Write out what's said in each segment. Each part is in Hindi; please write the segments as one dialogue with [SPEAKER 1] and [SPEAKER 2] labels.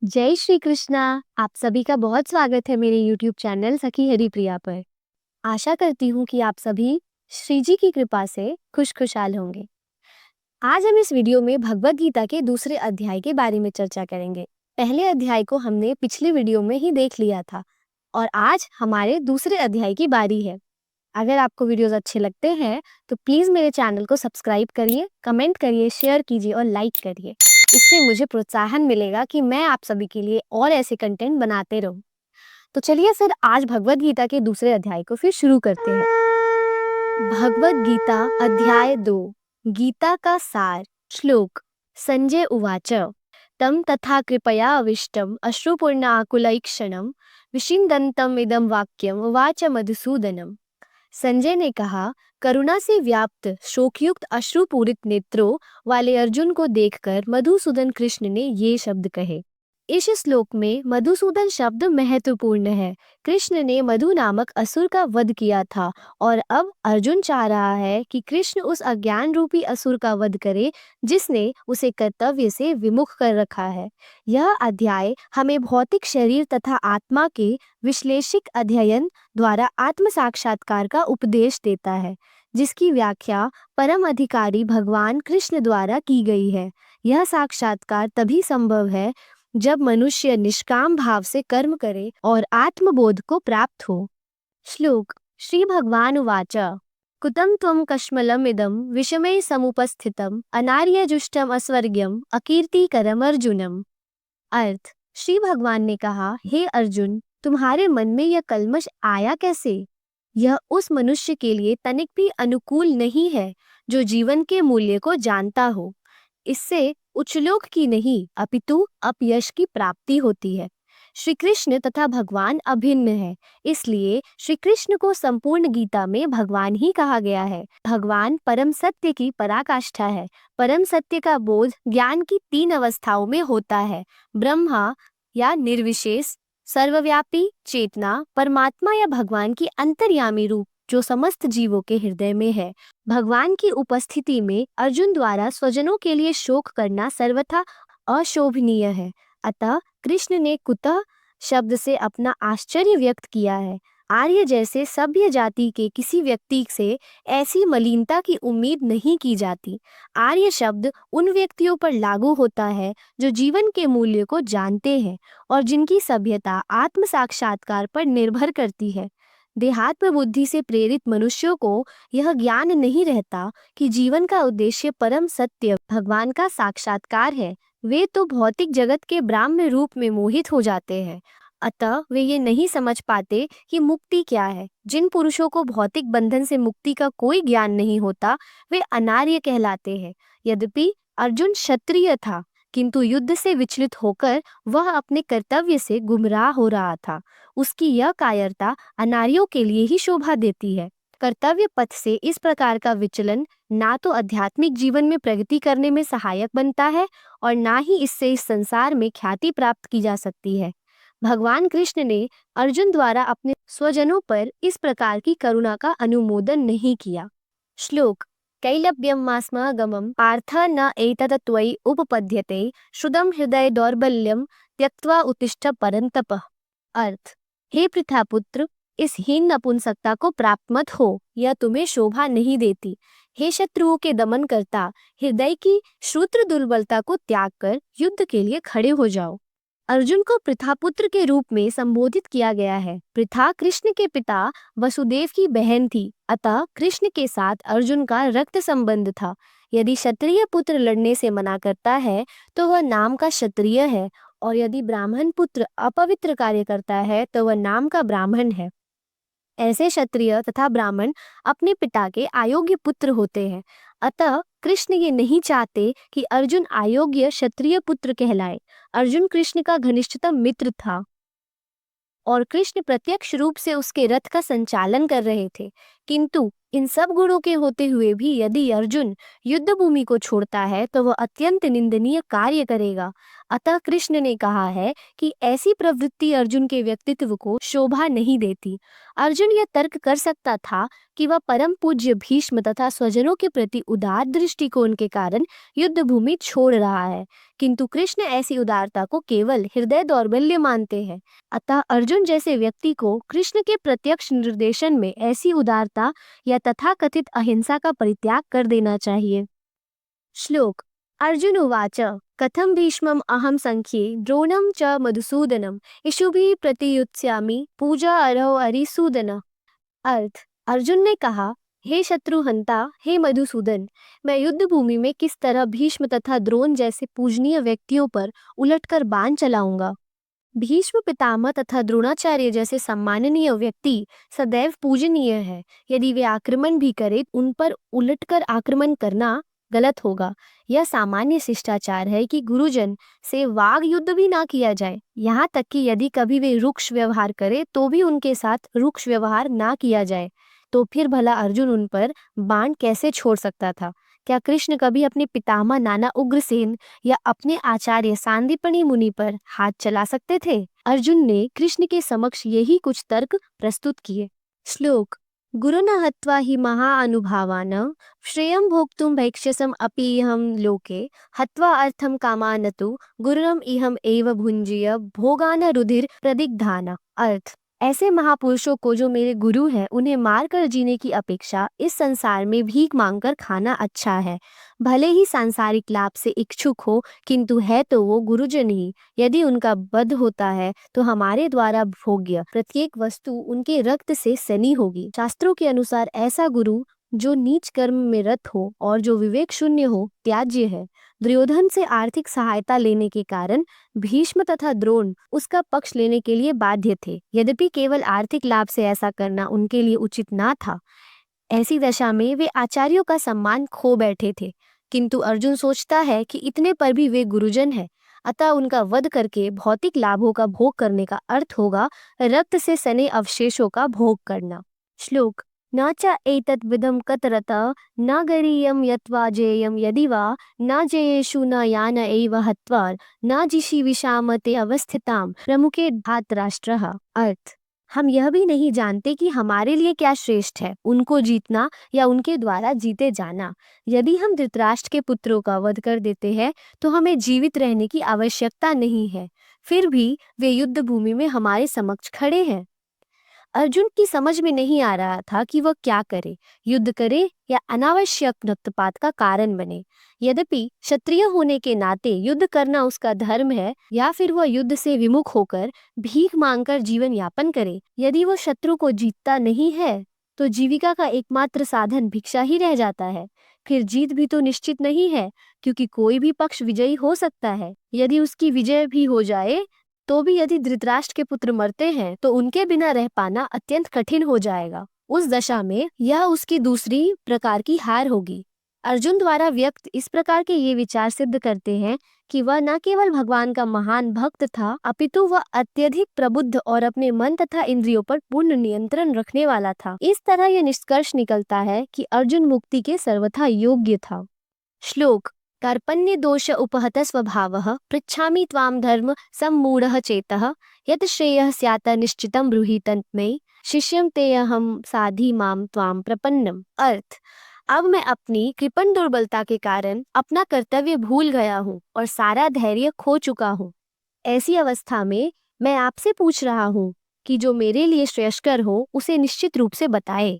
[SPEAKER 1] जय श्री कृष्णा। आप सभी का बहुत स्वागत है मेरे YouTube चैनल सखी हरिप्रिया पर। आशा करती हूँ कि आप सभी श्री जी की कृपा से खुशखुशाल होंगे। आज हम इस वीडियो में भगवद गीता के दूसरे अध्याय के बारे में चर्चा करेंगे। पहले अध्याय को हमने पिछले वीडियो में ही देख लिया था और आज हमारे दूसरे अध्याय की बारी है। अगर आपको वीडियोस अच्छे लगते हैं तो प्लीज़ मेरे चैनल को सब्सक्राइब करिए, कमेंट करिए, शेयर कीजिए और लाइक करिए। इससे मुझे प्रोत्साहन मिलेगा कि मैं आप सभी के लिए और ऐसे कंटेंट बनाते रहूं। तो चलिए फिर आज भगवद गीता के दूसरे अध्याय को फिर शुरू करते हैं। भगवद गीता अध्याय 2 गीता का सार। श्लोक। संजय उवाच तम तथा कृपया अविष्टम अश्रुपूर्ण आकुलैक्षणम विषिन्दन्तम इदं वाक्यम उवाच मधुसूदनम। संजय ने कहा, करुणा से व्याप्त शोकयुक्त अश्रुपूरित नेत्रों वाले अर्जुन को देखकर मधुसूदन कृष्ण ने ये शब्द कहे। इस श्लोक में मधुसूदन शब्द महत्वपूर्ण है। कृष्ण ने मधु नामक असुर का वध किया था और अब अर्जुन चाह रहा है कि कृष्ण उस अज्ञान रूपी असुर का वध करे जिसने उसे कर्तव्य से विमुख कर रखा है। यह अध्याय हमें भौतिक शरीर तथा आत्मा के विश्लेषिक अध्ययन द्वारा आत्म साक्षात्कार का उपदेश देता है, जिसकी व्याख्या परम अधिकारी भगवान कृष्ण द्वारा की गई है। यह साक्षात्कार तभी संभव है जब मनुष्य निष्काम भाव से कर्म करे और आत्मबोध को प्राप्त हो। श्लोक। श्री भगवान उवाच कुतं त्वं कश्मलम् इदं विषमे समुपस्थितम् अनार्यजुष्टम् अस्वर्ग्यम् अकीर्तिकरम् अर्जुनम्। अर्थ। श्री भगवान ने कहा, हे अर्जुन, तुम्हारे मन में यह कल्मश आया कैसे? यह उस मनुष्य के लिए तनिक भी अनुकूल नहीं है जो जीवन के मूल्य को जानता हो। इससे उच्चलोक की नहीं अपितु अपयश की प्राप्ति होती है। श्री कृष्ण तथा भगवान अभिन्न है, इसलिए श्री कृष्ण को संपूर्ण गीता में भगवान ही कहा गया है। भगवान परम सत्य की पराकाष्ठा है। परम सत्य का बोध ज्ञान की 3 अवस्थाओं में होता है, ब्रह्मा या निर्विशेष, सर्वव्यापी चेतना, परमात्मा या भगवान की अंतर्यामी रूप जो समस्त जीवों के हृदय में है। भगवान की उपस्थिति में अर्जुन द्वारा स्वजनों के लिए शोक करना सर्वथा अशोभनीय है। अतः कृष्ण ने कुतः शब्द से अपना आश्चर्य व्यक्त किया है। आर्य जैसे सभ्य जाति के किसी व्यक्ति से ऐसी मलिनता की उम्मीद नहीं की जाती। आर्य शब्द उन व्यक्तियों पर लागू होता है जो जीवन के मूल्य को जानते हैं और जिनकी सभ्यता आत्म साक्षात्कार पर निर्भर करती है। देहात्म बुद्धि से प्रेरित मनुष्यों को यह ज्ञान नहीं रहता कि जीवन का उद्देश्य परम सत्य भगवान का साक्षात्कार है। वे तो भौतिक जगत के ब्राह्म्य रूप में मोहित हो जाते हैं। अतः वे ये नहीं समझ पाते कि मुक्ति क्या है। जिन पुरुषों को भौतिक बंधन से मुक्ति का कोई ज्ञान नहीं होता, वे अनार्य कहलाते हैं। यद्यपि अर्जुन क्षत्रिय था, किंतु युद्ध से विचलित होकर वह अपने कर्तव्य से गुमराह हो रहा था। उसकी यह कायरता अनार्यों के लिए ही शोभा देती है। कर्तव्य पथ से इस प्रकार का विचलन ना तो आध्यात्मिक जीवन में प्रगति करने में सहायक बनता है और ना ही इससे इस संसार में ख्याति प्राप्त की जा सकती है। भगवान कृष्ण ने अर्जुन द्वारा अपने स्वजनों पर इस प्रकार की करुणा का अनुमोदन नहीं किया। श्लोक। कैलव्यं मास्मगमं पार्थ न एतत् त्वयि उपपद्यते श्रुतं हृदय दौर्बल्यं त्यक्त्वा उत्तिष्ठ परन्तप। अर्थ। हे पृथापुत्र, इस हीन नपुंसकता को प्राप्त मत हो, यह तुम्हें शोभा नहीं देती। हे शत्रुओं के दमन करता, हृदय की श्रुत्र दुर्बलता को त्याग कर युद्ध के लिए खड़े हो जाओ। अर्जुन को पृथापुत्र के रूप में संबोधित किया गया है। पृथा कृष्ण के पिता वसुदेव की बहन थी, अतः कृष्ण के साथ अर्जुन का रक्त संबंध था। यदि क्षत्रिय पुत्र लड़ने से मना करता है तो वह नाम का क्षत्रिय है, और यदि ब्राह्मण पुत्र अपवित्र कार्य करता है तो वह नाम का ब्राह्मण है। ऐसे क्षत्रिय तथा ब्राह्मण अपने पिता के अयोग्य पुत्र होते हैं। अतः कृष्ण ये नहीं चाहते कि अर्जुन अयोग्य क्षत्रिय पुत्र कहलाए। अर्जुन कृष्ण का घनिष्ठतम मित्र था और कृष्ण प्रत्यक्ष रूप से उसके रथ का संचालन कर रहे थे। किंतु इन सब गुणों के होते हुए भी यदि अर्जुन युद्ध भूमि को छोड़ता है तो वह अत्यंत निंदनीय कार्य करेगा। अतः कृष्ण ने कहा है कि ऐसी प्रवृत्ति अर्जुन के व्यक्तित्व को शोभा नहीं देती। अर्जुन यह तर्क कर सकता था कि वह परम पूज्य भीष्म तथा स्वजनों के प्रति उदार दृष्टिकोण के कारण युद्ध भूमि छोड़ रहा है, किंतु कृष्ण ऐसी उदारता को केवल हृदय दौर्बल्य मानते हैं। अतः अर्जुन जैसे व्यक्ति को कृष्ण के प्रत्यक्ष निर्देशन में ऐसी उदारता या तथाकथित अहिंसा का परित्याग कर देना चाहिए। श्लोक अर्जुन उवाच कथम भीष्मम् अहम संख्ये द्रोणं च मधुसूदनम् इषुभिः प्रतियुत्स्यामि पूजा अर्हो अरिसूदन। अर्थ अर्जुन ने कहा, हे शत्रुहंता, हे मधुसूदन, मैं युद्ध भूमि में किस तरह भीष्म तथा द्रोण जैसे पूजनीय व्यक्तियों पर उलटकर बाण चलाऊंगा। भीष्म पितामह तथा द्रोणाचार्य जैसे सम्माननीय व्यक्ति सदैव पूजनीय है। यदि वे आक्रमण भी करें, उन पर उलटकर आक्रमण करना गलत होगा। यह सामान्य शिष्टाचार है कि गुरुजन से वाग युद्ध भी ना किया जाए। यहाँ तक कि यदि कभी वे रुक्ष व्यवहार करें तो भी उनके साथ रुक्ष व्यवहार ना किया जाए। तो फिर भला अर्जुन उन पर बाण कैसे छोड़ सकता था? क्या कृष्ण कभी अपने पितामह नाना उग्रसेन या अपने आचार्य सांदीपनि मुनि पर हाथ चला सकते थे? अर्जुन ने कृष्ण के समक्ष यही कुछ तर्क प्रस्तुत किए। श्लोक गुरुना हत्वा हि महानुभावान श्रेयं भोक्तुं भैक्ष्यसम् अपि इहं लोके हत्वा अर्थं कामान तु गुरुरम इहं एव भुंजीय भोगान रुधिर प्रदिग्धान। अर्थ ऐसे महापुरुषों को जो मेरे गुरु हैं, उन्हें मारकर जीने की अपेक्षा इस संसार में भीख मांगकर खाना अच्छा है। भले ही सांसारिक लाभ से इच्छुक हो, किंतु है तो वो गुरुजन ही। यदि उनका वध होता है तो हमारे द्वारा भोग्य प्रत्येक वस्तु उनके रक्त से सनी होगी। शास्त्रों के अनुसार ऐसा गुरु जो नीच कर्म में रत हो और जो विवेक शून्य हो त्याज्य है। दुर्योधन से आर्थिक सहायता लेने के कारण भीष्म तथा द्रोण उसका पक्ष लेने के लिए बाध्य थे। यद्यपि केवल आर्थिक लाभ से ऐसा करना उनके लिए उचित ना था। ऐसी दशा में वे आचार्यों का सम्मान खो बैठे थे। किंतु अर्जुन सोचता है कि इतने पर भी वे गुरुजन हैं, अतः उनका वध करके भौतिक लाभों का भोग करने का अर्थ होगा रक्त से सने अवशेषों का भोग करना। श्लोक न च एतद्विदं कतरतः न गरीयं यत्वा जेयं यदि वा न जेयेषु न यान एव हत्वा न जिषीविषाम ते अवस्थितां प्रमुखे धातराष्ट्रः। अर्थ हम यह भी नहीं जानते कि हमारे लिए क्या श्रेष्ठ है, उनको जीतना या उनके द्वारा जीते जाना। यदि हम धृतराष्ट्र के पुत्रों का वध कर देते हैं तो हमें जीवित रहने की आवश्यकता नहीं है, फिर भी वे युद्ध भूमि में हमारे समक्ष खड़े हैं। अर्जुन की समझ में नहीं आ रहा था कि वह क्या करे, युद्ध करे या अनावश्यक रक्तपात का कारण बने। यद्यपि क्षत्रिय होने के नाते युद्ध करना उसका धर्म है, या फिर वह युद्ध से विमुख होकर भीख मांगकर जीवन यापन करे। यदि वह शत्रु को जीतता नहीं है तो जीविका का एकमात्र साधन भिक्षा ही रह जाता है। फिर जीत भी तो निश्चित नहीं है, क्योंकि कोई भी पक्ष विजयी हो सकता है। यदि उसकी विजय भी हो जाए तो भी यदि धृतराष्ट्र के पुत्र मरते हैं तो उनके बिना रह पाना अत्यंत कठिन हो जाएगा। उस दशा में यह उसकी दूसरी प्रकार की हार होगी। अर्जुन द्वारा व्यक्त इस प्रकार के ये विचार सिद्ध करते हैं कि वह न केवल भगवान का महान भक्त था, अपितु वह अत्यधिक प्रबुद्ध और अपने मन तथा इंद्रियों पर पूर्ण नियंत्रण रखने वाला था। इस तरह यह निष्कर्ष निकलता है कि अर्जुन मुक्ति के सर्वथा योग्य था। श्लोक कार्पण्य दोष उपहत स्वभावः पृच्छामि त्वां धर्म सम्मूढ़ः चेतः यत् श्रेयः स्यात् निश्चितं ब्रूहि तन्मे शिष्यं तेऽहं साधि मां त्वां प्रपन्नम। अर्थ अब मैं अपनी कृपण दुर्बलता के कारण अपना कर्तव्य भूल गया हूँ और सारा धैर्य खो चुका हूँ। ऐसी अवस्था में मैं आपसे पूछ रहा हूँ कि जो मेरे लिए श्रेयस्कर हो उसे निश्चित रूप से बताए।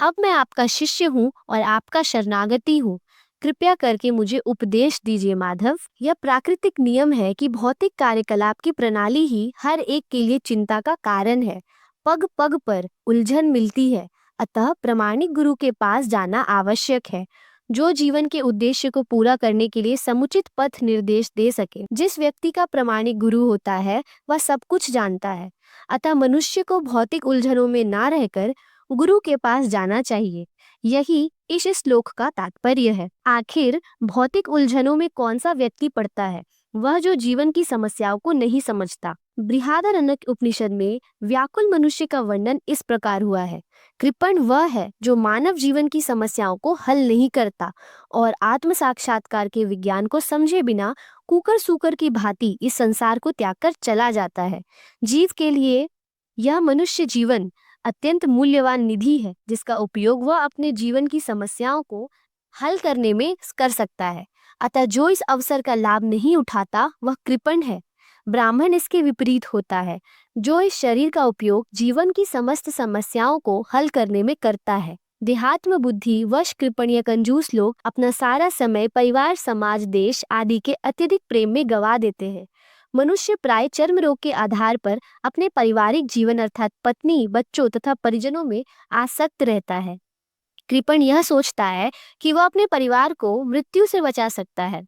[SPEAKER 1] अब मैं आपका शिष्य हूँ और आपका शरणागति हूँ। कृपया करके मुझे उपदेश दीजिए माधव। यह प्राकृतिक नियम है कि भौतिक कार्यकलाप की प्रणाली ही हर एक के लिए चिंता का कारण है। पग पग पर उलझन मिलती है, अतः प्रामाणिक गुरु के पास जाना आवश्यक है, जो जीवन के उद्देश्य को पूरा करने के लिए समुचित पथ निर्देश दे सके। जिस व्यक्ति का प्रामाणिक गुरु होता है वह सब कुछ जानता है, अतः मनुष्य को भौतिक उलझनों में ना रहकर गुरु के पास जाना चाहिए। यही इस श्लोक का तात्पर्य है। आखिर भौतिक उलझनों में कौन सा व्यक्ति पड़ता है? वह जो जीवन की समस्याओं को नहीं समझता। बृहदारण्यक उपनिषद में व्याकुल मनुष्य का वर्णन इस प्रकार हुआ है। कृपण वह है जो मानव जीवन की समस्याओं को हल नहीं करता और आत्म साक्षात्कार के विज्ञान को समझे बिना कुकर सूकर की भांति इस संसार को त्याग कर चला जाता है। जीव के लिए यह मनुष्य जीवन अत्यंत मूल्यवान निधि है, जिसका उपयोग वह अपने जीवन की समस्याओं को हल करने में कर सकता है। अतः जो इस अवसर का लाभ नहीं उठाता वह कृपण है। ब्राह्मण इसके विपरीत होता है, जो इस शरीर का उपयोग जीवन की समस्त समस्याओं को हल करने में करता है। देहात्म बुद्धि वश कृपण या कंजूस लोग अपना सारा समय परिवार, समाज, देश आदि के अत्यधिक प्रेम में गवा देते हैं। मनुष्य प्राय चर्म रोग के आधार पर अपने पारिवारिक जीवन अर्थात पत्नी, बच्चों तथा परिजनों में आसक्त रहता है। कृपण यह सोचता है कि वह अपने परिवार को मृत्यु से बचा सकता है,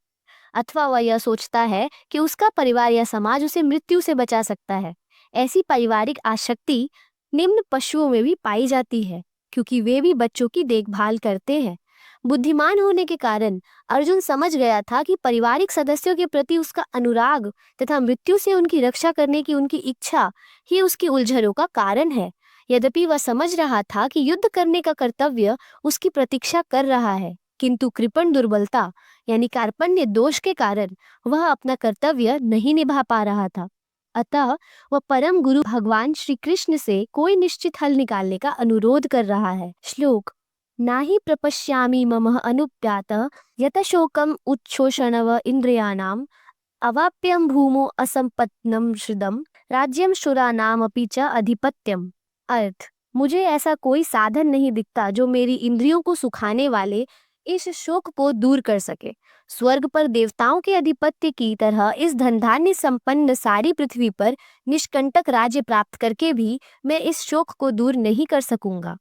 [SPEAKER 1] अथवा वह यह सोचता है कि उसका परिवार या समाज उसे मृत्यु से बचा सकता है। ऐसी पारिवारिक आसक्ति निम्न पशुओं में भी पाई जाती है, क्योंकि वे भी बच्चों की देखभाल करते हैं। बुद्धिमान होने के कारण अर्जुन समझ गया था कि पारिवारिक सदस्यों के प्रति उसका अनुराग तथा मृत्यु से उनकी रक्षा करने की उनकी इच्छा ही उसकी उलझनों का कारण है। यद्यपि वह समझ रहा था कि युद्ध करने का कर्तव्य उसकी प्रतीक्षा कर रहा है, किंतु कृपण दुर्बलता यानी कार्पण्य दोष के कारण वह अपना कर्तव्य नहीं निभा पा रहा था। अतः वह परम गुरु भगवान श्री कृष्ण से कोई निश्चित हल निकालने का अनुरोध कर रहा है। श्लोक नाहि प्रपश्यामि मम अनुप्यात यत शोकम उच्छोषणव इंद्रियाणाम अवाप्यम भूमो असंपत्नम श्रिदम राज्यम शूरानामपि च अधिपत्यम। अर्थ, मुझे ऐसा कोई साधन नहीं दिखता जो मेरी इंद्रियों को सुखाने वाले इस शोक को दूर कर सके। स्वर्ग पर देवताओं के अधिपत्य की तरह इस धनधान्य संपन्न सारी पृथ्वी पर निष्कंटक राज्य प्राप्त करके भी मैं इस शोक को दूर नहीं कर सकूंगा।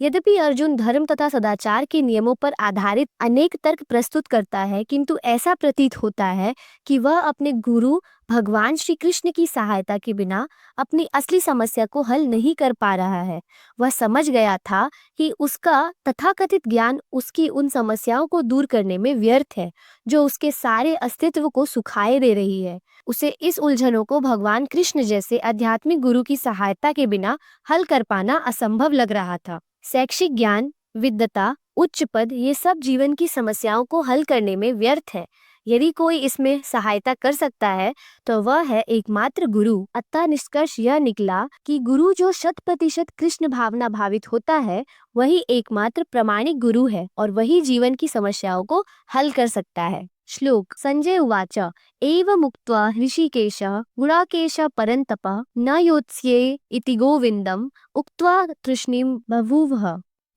[SPEAKER 1] यद्यपि अर्जुन धर्म तथा सदाचार के नियमों पर आधारित अनेक तर्क प्रस्तुत करता है, किंतु ऐसा प्रतीत होता है कि वह अपने गुरु भगवान श्री कृष्ण की सहायता के बिना अपनी असली समस्या को हल नहीं कर पा रहा है। वह समझ गया था कि उसका तथाकथित ज्ञान उसकी उन समस्याओं को दूर करने में व्यर्थ है, जो उसके सारे अस्तित्व को सुखाए दे रही है। उसे इस उलझनों को भगवान कृष्ण जैसे आध्यात्मिक गुरु की सहायता के बिना हल कर पाना असंभव लग रहा था। शैक्षिक ज्ञान, विद्वता, उच्च पद, ये सब जीवन की समस्याओं को हल करने में व्यर्थ है। यदि कोई इसमें सहायता कर सकता है तो वह है एकमात्र गुरु। अतः निष्कर्ष यह निकला कि गुरु जो 100% कृष्ण भावना भावित होता है वही एकमात्र प्रामाणिक गुरु है और वही जीवन की समस्याओं को हल कर सकता है। श्लोक संजय उवाच एव मुक्त्वा ऋषिकेशः गुणाकेशः परन्तपः न योत्स्ये इति गोविंदम उक्त्वा तृष्णीं बभूवः।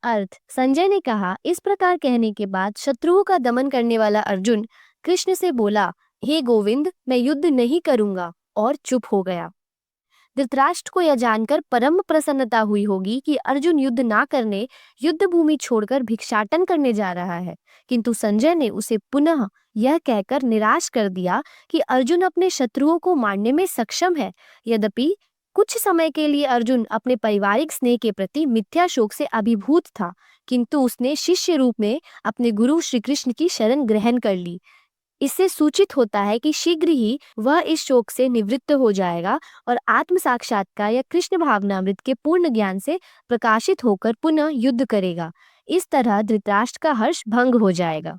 [SPEAKER 1] अर्थ, संजय ने कहा, इस प्रकार कहने के बाद शत्रुओं का दमन करने वाला अर्जुन कृष्ण से बोला, हे गोविंद, मैं युद्ध नहीं करूंगा, और चुप हो गया। धृतराष्ट्र को यह जानकर परम प्रसन्नता हुई होगी कि अर्जुन युद्ध ना करने युद्ध भूमि छोड़कर भिक्षाटन करने जा रहा है, किंतु संजय ने उसे पुनः यह कहकर निराश कर दिया कि अर्जुन अपने शत्रुओं को मारने में सक्षम है। यद्यपि कुछ समय के लिए अर्जुन अपने पारिवारिक स्नेह के प्रति मिथ्या शोक से अभिभूत था, किंतु उसने शिष्य रूप में अपने गुरु श्री कृष्ण की शरण ग्रहण कर ली। इससे सूचित होता है कि शीघ्र ही वह इस शोक से निवृत्त हो जाएगा और आत्म साक्षात्कार या कृष्ण भावनामृत के पूर्ण ज्ञान से प्रकाशित होकर पुनः युद्ध करेगा। इस तरह धृतराष्ट्र का हर्ष भंग हो जाएगा।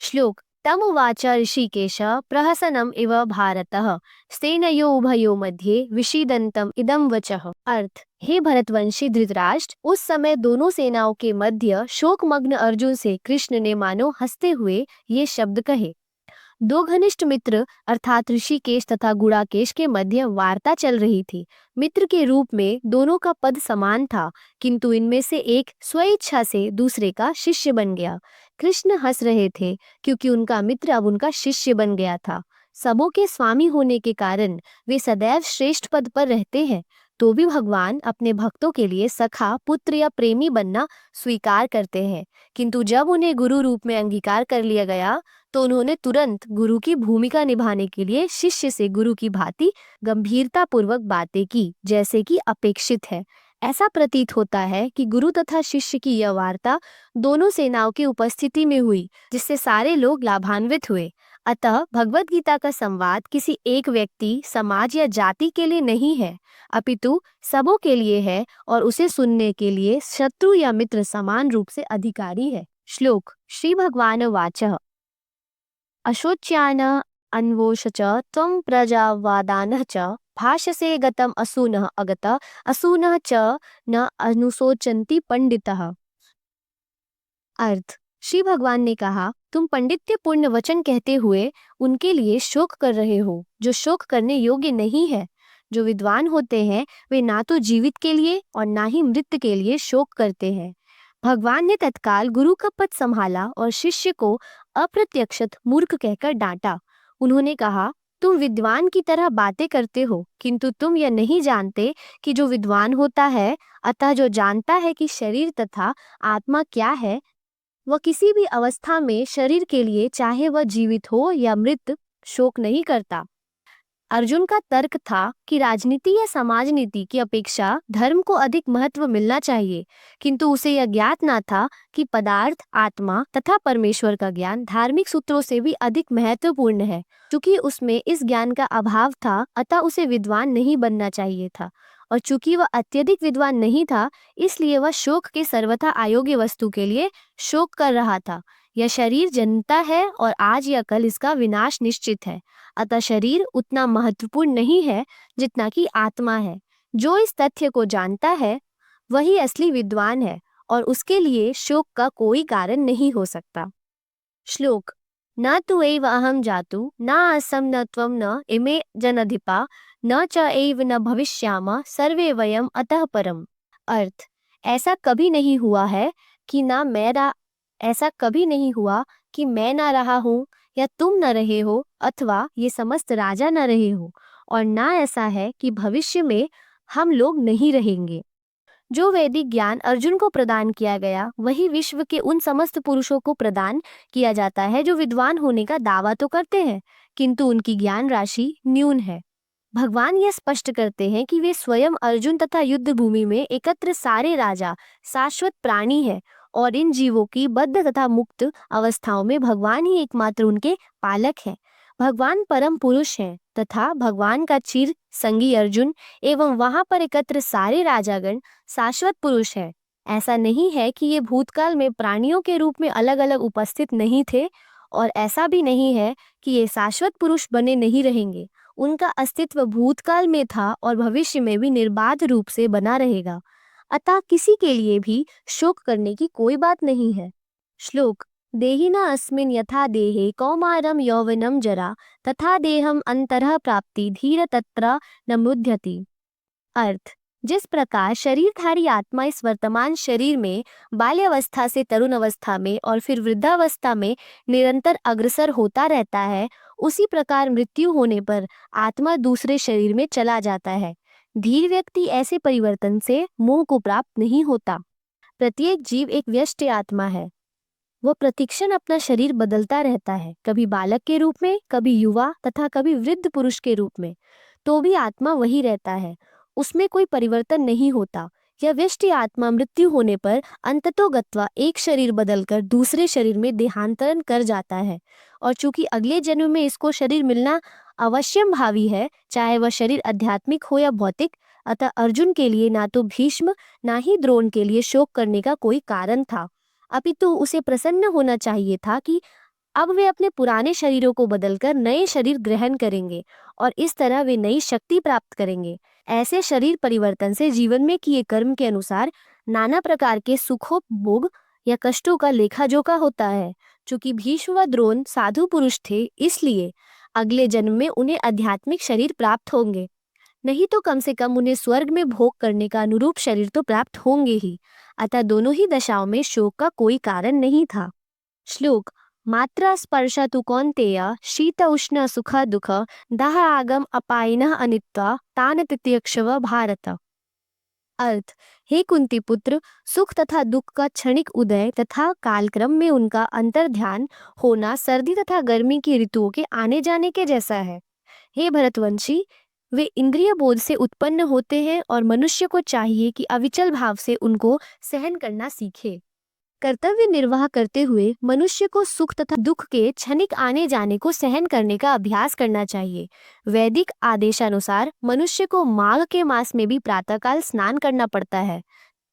[SPEAKER 1] श्लोक तम उवाच ऋषिकेश प्रहसनम इव भारतः सेनयो उभयो मध्ये विषीदन्तम इदम वचः। अर्थ, हे भरतवंशी धृतराष्ट्र, उस समय दोनों सेनाओं के मध्य शोकमग्न अर्जुन से कृष्ण ने मानो हंसते हुए ये शब्द कहे। दो घनिष्ठ मित्र अर्थात ऋषिकेश तथा गुणाकेश के मध्य वार्ता चल रही थी। मित्र के रूप में दोनों का पद समान था, किंतु इनमें से एक स्वेच्छा से दूसरे का शिष्य बन गया। कृष्ण हंस रहे थे क्योंकि उनका मित्र अब उनका शिष्य बन गया था। सबों के स्वामी होने के कारण वे सदैव श्रेष्ठ पद पर रहते हैं, तो भी भगवान अपने भक्तों के लिए सखा, पुत्र या प्रेमी बनना स्वीकार करते हैं। किंतु जब उन्हें गुरु रूप में अंगीकार कर लिया गया तो उन्होंने तुरंत गुरु की भूमिका निभाने के लिए शिष्य से गुरु की भांति गंभीरता पूर्वक बातें की, जैसे कि अपेक्षित है। ऐसा प्रतीत होता है कि गुरु तथा शिष्य की यह वार्ता दोनों सेनाओं की उपस्थिति में हुई, जिससे सारे लोग लाभान्वित हुए। अतः भगवत गीता का संवाद किसी एक व्यक्ति, समाज या जाति के लिए नहीं है, अपितु सबों के लिए है और उसे सुनने के लिए शत्रु या मित्र समान रूप से अधिकारी है। श्लोक श्री भगवान वाचः अशोच्यान अन्वोष च त्वं प्रजावादानः च भाषसे गतम असूनः अगत असूनः च न अनुशोचन्ति पंडितः। अर्थ श्री भगवान ने कहा, तुम पंडित्यपूर्ण वचन कहते हुए उनके लिए शोक कर रहे हो जो शोक करने योग्य नहीं है। जो विद्वान होते हैं वे ना तो जीवित के लिए और ना ही मृत के लिए शोक करते हैं। भगवान ने तत्काल गुरु का पद संभाला और शिष्य को अप्रत्यक्षत मूर्ख कहकर डांटा। उन्होंने कहा, तुम विद्वान की तरह बातें करते हो, किंतु तुम यह नहीं जानते कि जो विद्वान होता है, अतः जो जानता है कि शरीर तथा आत्मा क्या है, वह किसी भी अवस्था में शरीर के लिए, चाहे वह जीवित हो या मृत, शोक नहीं करता। अर्जुन का तर्क था कि राजनीति या समाज नीति की अपेक्षा धर्म को अधिक महत्व मिलना चाहिए, किंतु उसे यह ज्ञात न था कि पदार्थ, आत्मा तथा परमेश्वर का ज्ञान धार्मिक सूत्रों से भी अधिक महत्वपूर्ण है। चूंकि उसमें इस ज्ञान का अभाव था, अतः उसे विद्वान नहीं बनना चाहिए था, और चूंकि वह अत्यधिक विद्वान नहीं था, इसलिए वह शोक के सर्वथा अयोग्य वस्तु के लिए शोक कर रहा था। यह शरीर जन्मता है और आज या कल इसका विनाश निश्चित है, अतः शरीर उतना महत्वपूर्ण नहीं है जितना कि आत्मा है। जो इस तथ्य को जानता है वही असली विद्वान है और उसके लिए शोक का कोई कारण नहीं हो सकता। श्लोक न तु एव अहम जातु न असम न त्वं न इमे जनधिपा न च एव न भविष्याम सर्वे वयम अतः परम। अर्थ ऐसा कभी नहीं हुआ है कि ऐसा कभी नहीं हुआ कि मैं ना रहा हूँ या तुम न रहे हो, अथवा ये समस्त राजा न रहे हो, और ना ऐसा है कि भविष्य में हम लोग नहीं रहेंगे। जो वैदिक ज्ञान अर्जुन को प्रदान किया गया वही विश्व के उन समस्त पुरुषों को प्रदान किया जाता है जो विद्वान होने का दावा तो करते हैं, किंतु उनकी ज्ञान राशि न्यून है। भगवान यह स्पष्ट करते हैं कि वे स्वयं अर्जुन तथा युद्ध भूमि में एकत्र सारे राजा शाश्वत प्राणी है और इन जीवों की बद्ध तथा मुक्त अवस्थाओं में भगवान ही एकमात्र उनके पालक हैं। भगवान परम पुरुष हैं तथा भगवान का चिर संगी अर्जुन एवं वहां पर एकत्र सारे राजागण शाश्वत पुरुष है। ऐसा नहीं है कि ये भूतकाल में प्राणियों के रूप में अलग अलग उपस्थित नहीं थे, और ऐसा भी नहीं है कि ये शाश्वत पुरुष बने नहीं रहेंगे। उनका अस्तित्व भूतकाल में था और भविष्य में भी निर्बाध रूप से बना रहेगा, अतः किसी के लिए भी शोक करने की कोई बात नहीं है। श्लोक देहिना अस्मिन् यथा देहे कौमारम यौवनम जरा तथा देहम अंतरः प्राप्ति धीर तत्र न मुह्यति। अर्थ जिस प्रकार शरीरधारी आत्मा इस वर्तमान शरीर में बाल्यावस्था से तरुण अवस्था में और फिर वृद्धावस्था में निरंतर अग्रसर होता रहता है, उसी प्रकार मृत्यु होने पर आत्मा दूसरे शरीर में चला जाता है। धीर व्यक्ति ऐसे परिवर्तन से मोह को प्राप्त नहीं होता। प्रत्येक जीव एक व्यष्टि आत्मा है। वह प्रतिक्षण अपना शरीर बदलता रहता है, कभी बालक के रूप में, कभी युवा तथा कभी वृद्ध पुरुष के रूप में, तो भी आत्मा वही रहता है, उसमें कोई परिवर्तन नहीं होता। यह व्यष्टि आत्मा मृत्यु होने पर अंततोगत्वा एक शरीर बदलकर दूसरे शरीर में देहांतरण कर जाता है, और चूंकि अगले जन्म में इसको शरीर मिलना अवश्यम भावी है, चाहे वह शरीर आध्यात्मिक हो या भौतिक, अतः अर्जुन के लिए ना तो भीष्म ना ही द्रोण के लिए शोक करने का कोई कारण था, अपितु उसे प्रसन्न होना चाहिए था कि अब वे अपने पुराने शरीरों को बदलकर नए शरीर ग्रहण करेंगे और इस तरह वे नई शक्ति प्राप्त करेंगे। ऐसे शरीर परिवर्तन से जीवन में किए कर्म के अनुसार नाना प्रकार के सुखोपभोग या कष्टों का लेखा जोखा होता है। चूंकि भीष्म व द्रोण साधु पुरुष थे, इसलिए अगले जन्म में उन्हें आध्यात्मिक शरीर प्राप्त होंगे, नहीं तो कम से कम उन्हें स्वर्ग में भोग करने का अनुरूप शरीर तो प्राप्त होंगे ही। अतः दोनों ही दशाओं में शोक का कोई कारण नहीं था। श्लोक मात्रा स्पर्श तु कौन्तेय शीत उष्ण सुख दुख दाह आगम अपायिनः अनित्वा तान तित्यक्षव भारत। अर्थ हे कुंती पुत्र, सुख तथा दुख का क्षणिक उदय तथा कालक्रम में उनका अंतर्ध्यान होना सर्दी तथा गर्मी की ऋतुओं के आने जाने के जैसा है। हे भरतवंशी, वे इंद्रिय बोध से उत्पन्न होते हैं और मनुष्य को चाहिए कि अविचल भाव से उनको सहन करना सीखे। कर्तव्य निर्वाह करते हुए मनुष्य को सुख तथा दुख के क्षणिक आने जाने को सहन करने का अभ्यास करना चाहिए। वैदिक आदेशानुसार मनुष्य को माघ के मास में भी प्रातःकाल स्नान करना पड़ता है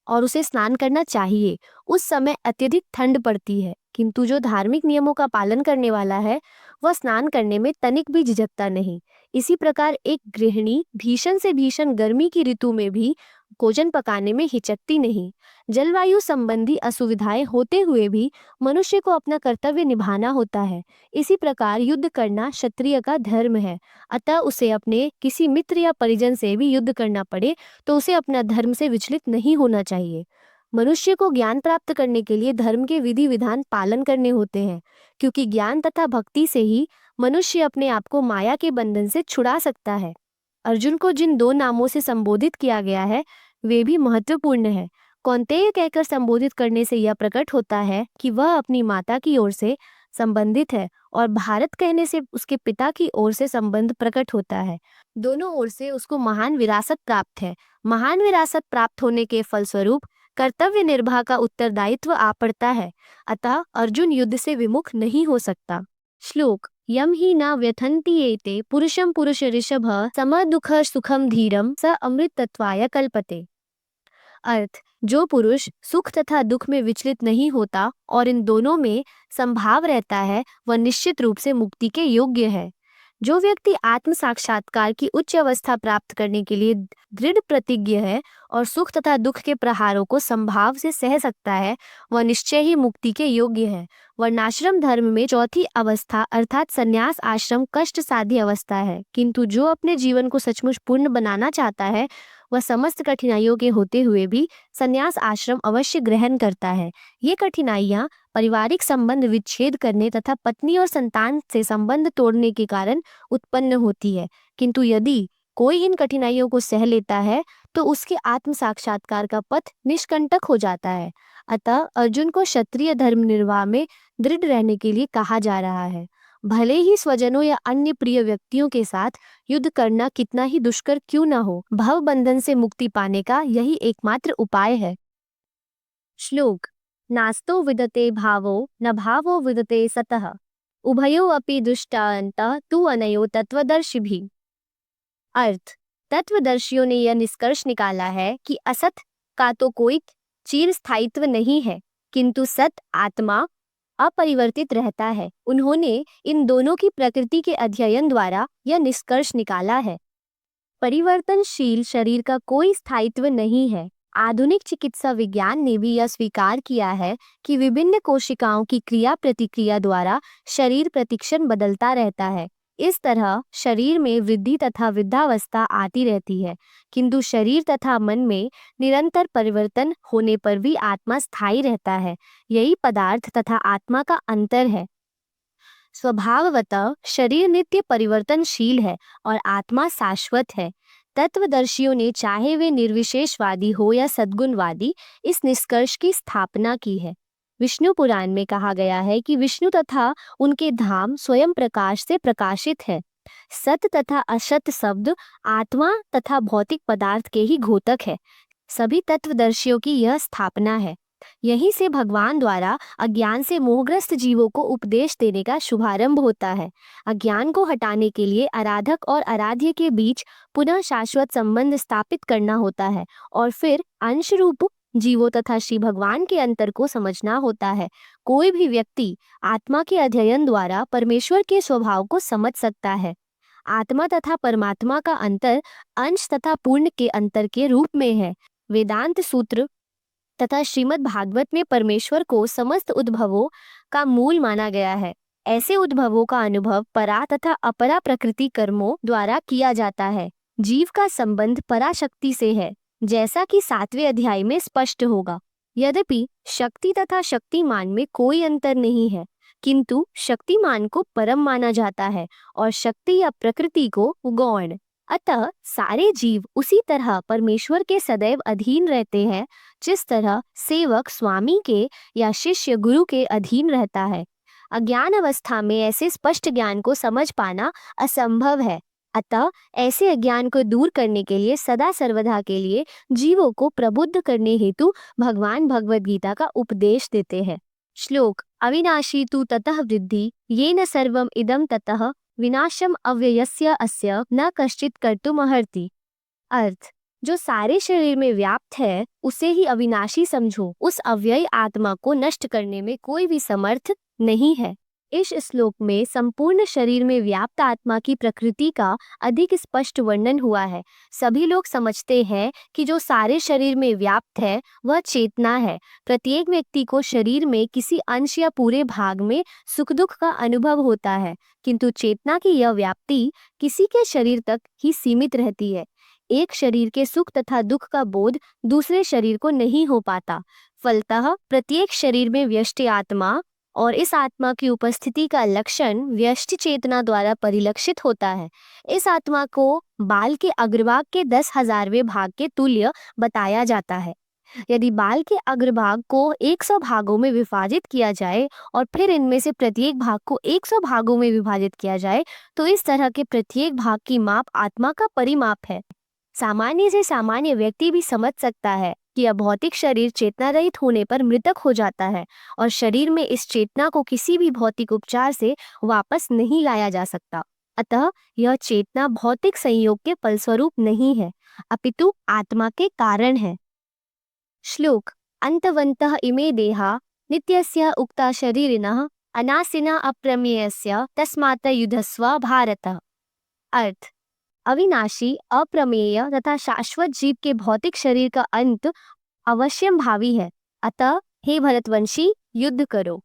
[SPEAKER 1] और उसे स्नान करना चाहिए। उस समय अत्यधिक ठंड पड़ती है, किंतु जो धार्मिक नियमों का पालन करने वाला है वह स्नान करने में तनिक भी झिझकता नहीं। इसी प्रकार एक गृहिणी भीषण से भीषण गर्मी की ऋतु में भी भोजन पकाने में हिचकती नहीं। जलवायु संबंधी असुविधाएं होते हुए भी मनुष्य को अपना कर्तव्य निभाना होता है। इसी प्रकार युद्ध करना क्षत्रिय का धर्म है। अतः उसे अपने किसी मित्र या परिजन से भी युद्ध करना पड़े तो उसे अपना धर्म से विचलित नहीं होना चाहिए। मनुष्य को ज्ञान प्राप्त करने के लिए धर्म के विधि विधान पालन करने होते हैं, क्योंकि ज्ञान तथा भक्ति से ही मनुष्य अपने आप को माया के बंधन से छुड़ा सकता है। अर्जुन को जिन दो नामों से संबोधित किया गया है वे भी महत्वपूर्ण है। कौन्तेय कहकर संबोधित करने से यह प्रकट होता है कि वह अपनी माता की ओर से संबंधित है, और भारत कहने से उसके पिता की ओर से संबंध प्रकट होता है। दोनों ओर से उसको महान विरासत प्राप्त है। महान विरासत प्राप्त होने के फलस्वरूप कर्तव्य निर्वाह का उत्तरदायित्व आ पड़ता है। अतः अर्जुन युद्ध से विमुख नहीं हो सकता। श्लोक यम ही न व्यथन्ति एते पुरुषम पुरुष ऋषभ सम दुख सुखम धीरम स अमृत तत्वाय कल्पते। अर्थ, जो पुरुष सुख तथा दुख में विचलित नहीं होता और इन दोनों में संभाव रहता है वह निश्चित रूप से मुक्ति के योग्य है। जो व्यक्ति आत्म साक्षात्कार की उच्च अवस्था प्राप्त करने के लिए दृढ़ प्रतिज्ञ है और सुख तथा दुख के प्रहारों को संभाव से सह सकता है वह निश्चय ही मुक्ति के योग्य है। वर्णाश्रम धर्म में चौथी अवस्था अर्थात संन्यास आश्रम कष्ट साध्य अवस्था है, किंतु जो अपने जीवन को सचमुच पूर्ण बनाना चाहता है वह समस्त कठिनाइयों के होते हुए भी संन्यास आश्रम अवश्य ग्रहण करता है। ये कठिनाइयाँ पारिवारिक संबंध विच्छेद करने तथा पत्नी और संतान से संबंध तोड़ने के कारण उत्पन्न होती है, किंतु यदि कोई इन कठिनाइयों को सह लेता है तो उसके आत्म साक्षात्कार का पथ निष्कंटक हो जाता है। अतः अर्जुन को क्षत्रिय धर्म निर्वाह में दृढ़ रहने के लिए कहा जा रहा है। भले ही स्वजनों या अन्य प्रिय व्यक्तियों के साथ युद्ध करना कितना ही दुष्कर क्यों न हो, भव बंधन से मुक्ति पाने का यही एकमात्र उपाय है। श्लोक नास्तो विदते भावो न भावो विदते सतः उभयो अपि दुष्टान्तः तु अनयो तत्वदर्शिभिः। अर्थ, तत्वदर्शियों ने यह निष्कर्ष निकाला है कि असत का तो कोई चिर स्थायित्व नहीं है, किंतु सत आत्मा अपरिवर्तित रहता है। उन्होंने इन दोनों की प्रकृति के अध्ययन द्वारा यह निष्कर्ष निकाला है। परिवर्तनशील शरीर का कोई स्थायित्व नहीं है। आधुनिक चिकित्सा विज्ञान ने भी यह स्वीकार किया है कि विभिन्न कोशिकाओं की क्रिया प्रतिक्रिया द्वारा शरीर प्रतिक्षण बदलता रहता है। इस तरह शरीर में वृद्धि तथा वृद्धावस्था आती रहती है, किंतु शरीर तथा मन में निरंतर परिवर्तन होने पर भी आत्मा स्थायी रहता है। यही पदार्थ तथा आत्मा का अंतर है। स्वभावतः शरीर नित्य परिवर्तनशील है और आत्मा शाश्वत है। तत्वदर्शियों ने चाहे वे निर्विशेषवादी हो या सद्गुणवादी इस निष्कर्ष की स्थापना की है। विष्णु पुराण में कहा गया है कि विष्णु तथा उनके धाम स्वयं प्रकाश से प्रकाशित है। सत तथा असत शब्द आत्मा तथा भौतिक पदार्थ के ही घोतक है। सभी तत्वदर्शियों की यह स्थापना है। यहीं से भगवान द्वारा अज्ञान से मोहग्रस्त जीवों को उपदेश देने का शुभारंभ होता है। अज्ञान को हटाने के लिए आराधक और आराध्य के बीच पुनः शाश्वत संबंध स्थापित करना होता है और फिर अंश रूप जीवों तथा श्री भगवान के अंतर को समझना होता है। कोई भी व्यक्ति आत्मा के अध्ययन द्वारा परमेश्वर के स्वभाव को समझ सकता है। आत्मा तथा परमात्मा का अंतर अंश तथा पूर्ण के अंतर के रूप में है। वेदांत सूत्र तथा श्रीमद् भागवत में परमेश्वर को समस्त उद्भवों का मूल माना गया है। ऐसे उद्भवों का अनुभव परा तथा अपरा प्रकृति कर्मों द्वारा किया जाता है। जीव का संबंध पराशक्ति से है, जैसा कि 7वें अध्याय में स्पष्ट होगा। यद्यपि शक्ति तथा शक्तिमान में कोई अंतर नहीं है, किंतु शक्तिमान को परम माना जाता है और शक्ति या प्रकृति को गौण। अतः सारे जीव उसी तरह परमेश्वर के सदैव अधीन रहते हैं जिस तरह सेवक स्वामी के या शिष्य गुरु के अधीन रहता है। अज्ञान अवस्था में ऐसे स्पष्ट ज्ञान को समझ पाना असंभव है। अतः ऐसे अज्ञान को दूर करने के लिए सदा सर्वदा के लिए जीवों को प्रबुद्ध करने हेतु भगवान भगवद गीता का उपदेश देते हैं। श्लोक अविनाशी तु ततः वृद्धि येन सर्वम इदम ततः विनाशम अव्ययस्य अस्य न कश्चित कर्तुमर्हति। अर्थ जो सारे शरीर में व्याप्त है उसे ही अविनाशी समझो, उस अव्यय आत्मा को नष्ट करने में कोई भी समर्थ नहीं है। इस श्लोक में संपूर्ण शरीर में व्याप्त आत्मा की प्रकृति का अधिक स्पष्ट वर्णन हुआ है। सभी लोग समझते हैं कि जो सारे शरीर में व्याप्त है वह चेतना है। प्रत्येक व्यक्ति को शरीर में किसी अंश या पूरे भाग में सुख दुख का अनुभव होता है, किंतु चेतना की यह व्याप्ति किसी के शरीर तक ही सीमित रहती है। एक शरीर के सुख तथा दुख का बोध दूसरे शरीर को नहीं हो पाता। फलतः प्रत्येक शरीर में व्यष्टि आत्मा और इस आत्मा की उपस्थिति का लक्षण व्यष्टि चेतना द्वारा परिलक्षित होता है। इस आत्मा को बाल के अग्रभाग के 10,000वें भाग के तुल्य बताया जाता है। यदि बाल के अग्रभाग को 100 भागों में विभाजित किया जाए और फिर इनमें से प्रत्येक भाग को 100 भागों में विभाजित किया जाए तो इस तरह के प्रत्येक भाग की माप आत्मा का परिमाप है। सामान्य से सामान्य व्यक्ति भी समझ सकता है कि यह भौतिक शरीर चेतना रहित होने पर मृतक हो जाता है और शरीर में इस चेतना को किसी भी भौतिक उपचार से वापस नहीं लाया जा सकता। अतः यह चेतना भौतिक संयोग के फलस्वरूप नहीं है, अपितु आत्मा के कारण है। श्लोक अंतवन्तः इमे देहा नित्यस्य उक्ता शरीरिणः अनासिना अप्रमेयस्य तस्मात् युधस्व भारत। अर्थ अविनाशी, अप्रमेय तथा शाश्वत जीव के भौतिक शरीर का अंत अवश्यम भावी है, अतः हे भरतवंशी युद्ध करो।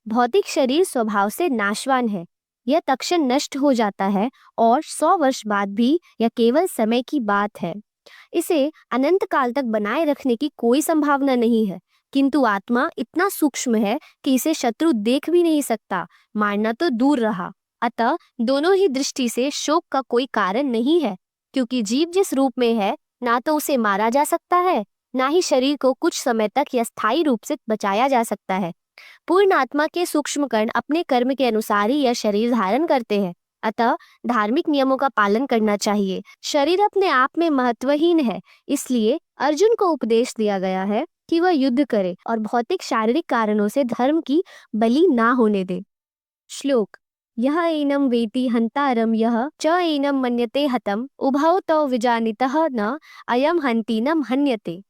[SPEAKER 1] भौतिक शरीर स्वभाव से नाशवान है, यह तत्क्षण नष्ट हो जाता है और 100 वर्ष बाद भी यह केवल समय की बात है। इसे अनंत काल तक बनाए रखने की कोई संभावना नहीं है, किंतु आत्मा इतना सूक्ष्म है कि इसे शत्रु देख भी नहीं सकता, मारना तो दूर रहा। अतः दोनों ही दृष्टि से शोक का कोई कारण नहीं है, क्योंकि जीव जिस रूप में है ना तो उसे मारा जा सकता है, ना ही शरीर को कुछ समय तक या स्थायी रूप से बचाया जा सकता है। पूर्ण आत्मा के सूक्ष्म कण अपने कर्म के अनुसार ही यह शरीर धारण करते हैं, अतः धार्मिक नियमों का पालन करना चाहिए। शरीर अपने आप में महत्वहीन है, इसलिए अर्जुन को उपदेश दिया गया है कि वह युद्ध करे और भौतिक शारीरिक कारणों से धर्म की बलि ना होने दे। श्लोक यह एनम वेति हंतारम यह च एनम मन्यते हतम उभौ तौ विजानितः न अयम हंतीनम हन्यते।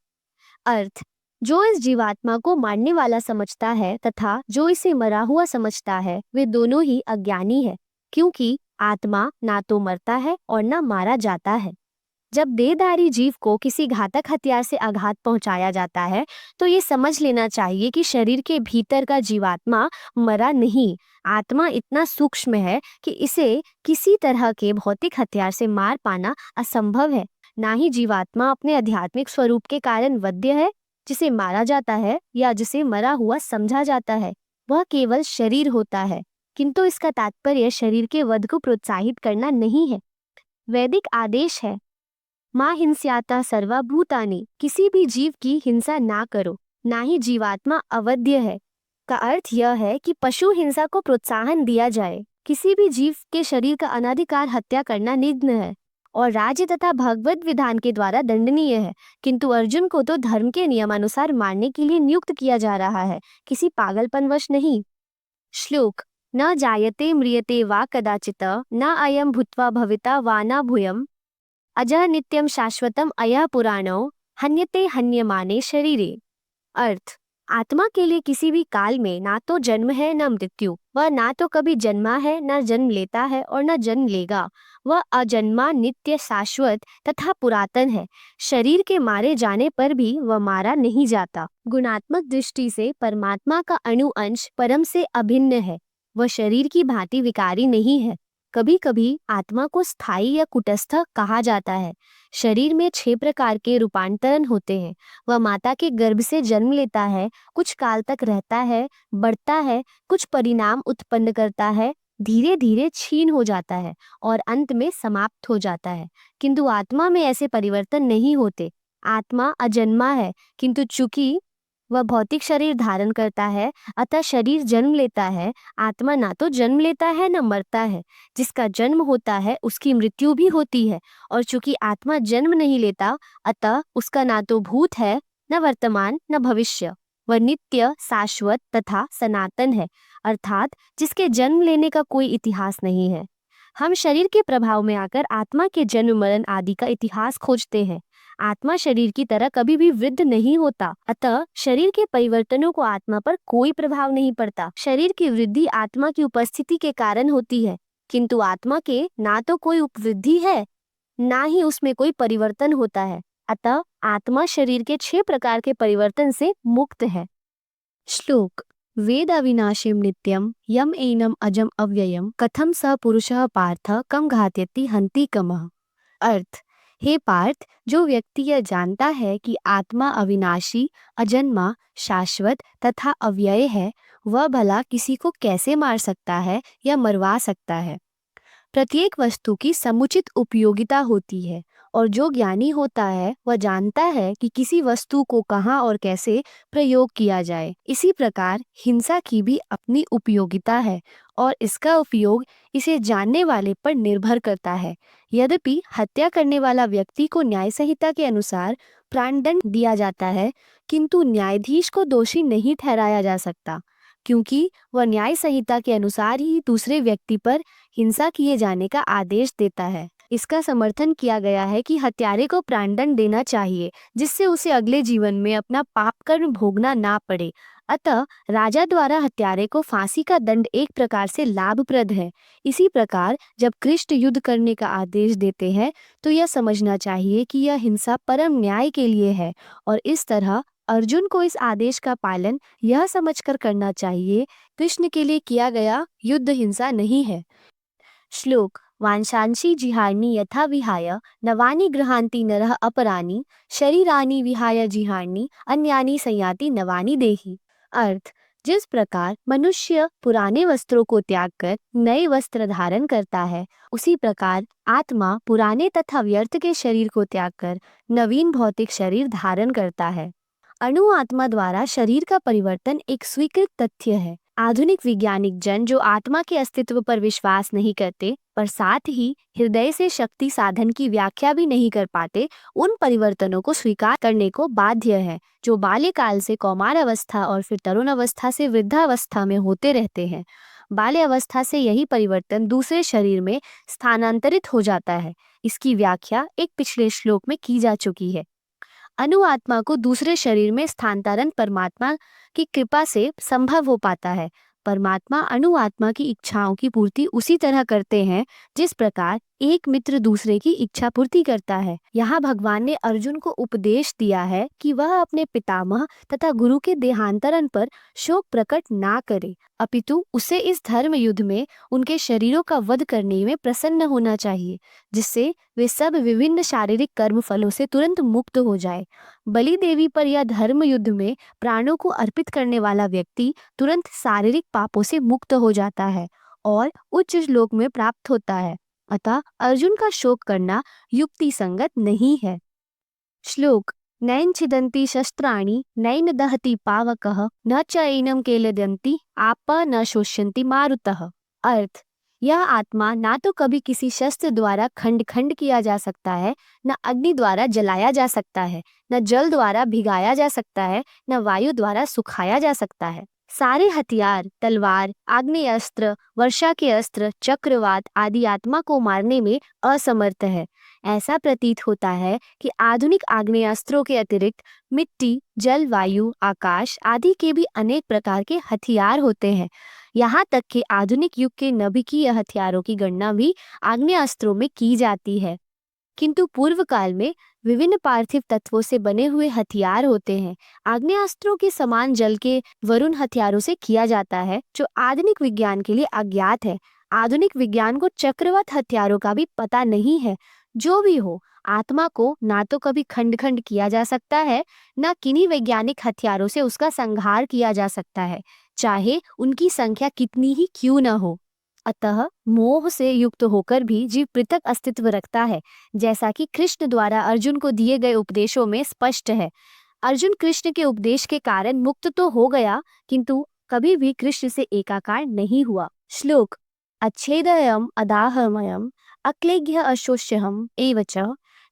[SPEAKER 1] अर्थ जो इस जीवात्मा को मारने वाला समझता है तथा जो इसे मरा हुआ समझता है वे दोनों ही अज्ञानी है, क्योंकि आत्मा ना तो मरता है और ना मारा जाता है। जब देहधारी जीव को किसी घातक हथियार से आघात पहुंचाया जाता है तो ये समझ लेना चाहिए कि शरीर के भीतर का जीवात्मा मरा नहीं। आत्मा इतना सूक्ष्म है कि इसे किसी तरह के भौतिक हथियार से मार पाना असंभव है। ना ही जीवात्मा अपने आध्यात्मिक स्वरूप के कारण वध्य है, जिसे मारा जाता है या जिसे मरा हुआ समझा जाता है। वह केवल शरीर होता है, किंतु इसका तात्पर्य शरीर के वध को प्रोत्साहित करना नहीं है। वैदिक आदेश है मां हिंस्याता सर्वभूतानि, किसी भी जीव की हिंसा ना करो। ना ही जीवात्मा अवध्य है का अर्थ यह है कि पशु हिंसा को प्रोत्साहन दिया जाए। किसी भी जीव के शरीर का अनाधिकार हत्या करना निग्न है और राज्य तथा भगवत विधान के द्वारा दंडनीय है, किंतु अर्जुन को तो धर्म के नियमानुसार मारने के लिए नियुक्त किया जा रहा है, किसी पागलपनवश नहीं। श्लोक न जायते म्रियते वा कदाचित न अयम भूत्वा भविता वा न भूयम अजः नित्यम शाश्वतम अयः पुराणो हन्यते हन्यमाने शरीरे। अर्थ आत्मा के लिए किसी भी काल में ना तो जन्म है न मृत्यु, वह ना तो कभी जन्मा है न जन्म लेता है और न जन्म लेगा। वह अजन्मा, नित्य, शाश्वत तथा पुरातन है। शरीर के मारे जाने पर भी वह मारा नहीं जाता। गुणात्मक दृष्टि से परमात्मा का अणु अंश परम से अभिन्न है, वह शरीर की भांति विकारी नहीं है। कभी कभी आत्मा को स्थायी या कुटस्थ कहा जाता है। शरीर में 6 प्रकार के रूपांतरण होते हैं। वह माता के गर्भ से जन्म लेता है, कुछ काल तक रहता है, बढ़ता है, कुछ परिणाम उत्पन्न करता है, धीरे धीरे क्षीण हो जाता है और अंत में समाप्त हो जाता है। किंतु आत्मा में ऐसे परिवर्तन नहीं होते। आत्मा अजन्मा है, किंतु चूंकि वह भौतिक शरीर धारण करता है, अतः शरीर जन्म लेता है। आत्मा ना तो जन्म लेता है न मरता है। जिसका जन्म होता है उसकी मृत्यु भी होती है, और चूंकि आत्मा जन्म नहीं लेता, अतः उसका ना तो भूत है, न वर्तमान, न भविष्य। वह नित्य, शाश्वत तथा सनातन है, अर्थात जिसके जन्म लेने का कोई इतिहास नहीं है। हम शरीर के प्रभाव में आकर आत्मा के जन्म मरण आदि का इतिहास खोजते हैं। आत्मा शरीर की तरह कभी भी वृद्ध नहीं होता, अतः शरीर के परिवर्तनों को आत्मा पर कोई प्रभाव नहीं पड़ता। शरीर की वृद्धि आत्मा की उपस्थिति के कारण होती है, किंतु आत्मा के ना तो कोई उपवृद्धि है, ना ही उसमें कोई परिवर्तन होता है। अतः आत्मा शरीर के 6 प्रकार के परिवर्तन से मुक्त है। श्लोक: वेद अविनाशिम नित्यम यम एनम अजम अव्ययम कथम स पुरुषः पार्थ कम घातयति हन्ति कमः। अर्थ: हे पार्थ, जो व्यक्ति यह जानता है कि आत्मा अविनाशी, अजन्मा, शाश्वत तथा अव्यय है, वह भला किसी को कैसे मार सकता है या मरवा सकता है। प्रत्येक वस्तु की समुचित उपयोगिता होती है, और जो ज्ञानी होता है वह जानता है कि किसी वस्तु को कहाँ और कैसे प्रयोग किया जाए। इसी प्रकार हिंसा की भी अपनी उपयोगिता है, और इसका उपयोग इसे जानने वाले पर निर्भर करता है। यद्यपि हत्या करने वाला व्यक्ति को न्याय संहिता के अनुसार प्राणदंड दिया जाता है, किंतु न्यायाधीश को दोषी नहीं ठहराया जा सकता, क्योंकि वह न्याय संहिता के अनुसार ही दूसरे व्यक्ति पर हिंसा किए जाने का आदेश देता है। इसका समर्थन किया गया है कि हत्यारे को प्राणदंड देना चाहिए, जिससे उसे अगले जीवन में अपना पाप कर्म भोगना ना पड़े। अतः राजा द्वारा हत्यारे को फांसी का दंड एक प्रकार से लाभप्रद है। इसी प्रकार जब कृष्ण युद्ध करने का आदेश देते हैं, तो यह समझना चाहिए कि यह हिंसा परम न्याय के लिए है, और इस तरह अर्जुन को इस आदेश का पालन यह समझकर करना चाहिए, कृष्ण के लिए किया गया युद्ध हिंसा नहीं है। श्लोक: वांशांसी जिहार्नि यथा विहाय नवानि गृहान्ति नरः अपरानि शरीरानि विहाय जिहार्नि अन्यानि संयाति नवानि देहि। अर्थ: जिस प्रकार मनुष्य पुराने वस्त्रों को त्याग कर नए वस्त्र धारण करता है, उसी प्रकार आत्मा पुराने तथा व्यर्थ के शरीर को त्याग कर नवीन भौतिक शरीर धारण करता है। अणु आत्मा द्वारा शरीर का परिवर्तन एक स्वीकृत तथ्य है। आधुनिक वैज्ञानिक जन जो आत्मा के अस्तित्व पर विश्वास नहीं करते, पर साथ ही हृदय से शक्ति साधन की व्याख्या भी नहीं कर पाते, उन परिवर्तनों को स्वीकार करने को बाध्य है, जो बाल्यकाल से कौमार अवस्था और फिर तरुण अवस्था से वृद्धावस्था में होते रहते हैं। बाल्य अवस्था से यही परिवर्तन दूसरे शरीर में स्थानांतरित हो जाता है। इसकी व्याख्या एक पिछले श्लोक में की जा चुकी है। अणु आत्मा को दूसरे शरीर में स्थानांतरण परमात्मा की कृपा से संभव हो पाता है। परमात्मा अणु आत्मा की इच्छाओं की पूर्ति उसी तरह करते हैं जिस प्रकार एक मित्र दूसरे की इच्छा पूर्ति करता है। यहाँ भगवान ने अर्जुन को उपदेश दिया है कि वह अपने पितामह तथा गुरु के देहांतरण पर शोक प्रकट ना करे, अपितु उसे इस धर्म युद्ध में उनके शरीरों का वध करने में प्रसन्न होना चाहिए, जिससे वे सब विभिन्न शारीरिक कर्म फलों से तुरंत मुक्त हो जाए। बलि देवी पर या धर्म युद्ध में प्राणों को अर्पित करने वाला व्यक्ति तुरंत शारीरिक पापों से मुक्त हो जाता है और उच्च लोक में प्राप्त होता है। अतः अर्जुन का शोक करना युक्ति संगत नहीं है। श्लोक: नैन छिदन्ति शस्त्राणि नैन दहति पावकः न च एनम केलदन्ति आप न शोष्यन्ति मारुतः। अर्थ: यह आत्मा ना तो कभी किसी शस्त्र द्वारा खंड खंड किया जा सकता है, न अग्नि द्वारा जलाया जा सकता है, न जल द्वारा भिगाया जा सकता है, न वायु द्वारा सुखाया जा सकता है। सारे हथियार, तलवार, आग्नेय अस्त्र, वर्षा के अस्त्र, चक्रवात आदि आत्मा को मारने में असमर्थ है। ऐसा प्रतीत होता है कि आधुनिक आग्नेयास्त्रों के अतिरिक्त मिट्टी, जल, वायु, आकाश आदि के भी अनेक प्रकार के हथियार होते हैं। यहाँ तक कि आधुनिक युग के नभिकीय हथियारों की गणना भी आग्नेयास्त्रों में की जाती है, किंतु पूर्व काल में विभिन्न पार्थिव तत्वों से बने हुए हथियार होते हैं। आग्नेयास्त्रों के समान जल के वरुण हथियारों से किया जाता है, जो आधुनिक विज्ञान के लिए अज्ञात है। आधुनिक विज्ञान को चक्रवात हथियारों का भी पता नहीं है। जो भी हो, आत्मा को ना तो कभी खंड खंड किया जा सकता है, ना किन्हीं वैज्ञानिक हथियारों से उसका संहार किया जा सकता है, चाहे उनकी संख्या कितनी ही क्यों न हो। अतः मोह से युक्त होकर भी जीव पृथक अस्तित्व रखता है, जैसा कि कृष्ण द्वारा अर्जुन को दिए गए उपदेशों में स्पष्ट है। अर्जुन कृष्ण के उपदेश के कारण मुक्त तो हो गया, किंतु कभी भी कृष्ण से एकाकार नहीं हुआ। श्लोक। अच्छेदयम अदाहमयम अक्लेग्य अशोष्यहम एवच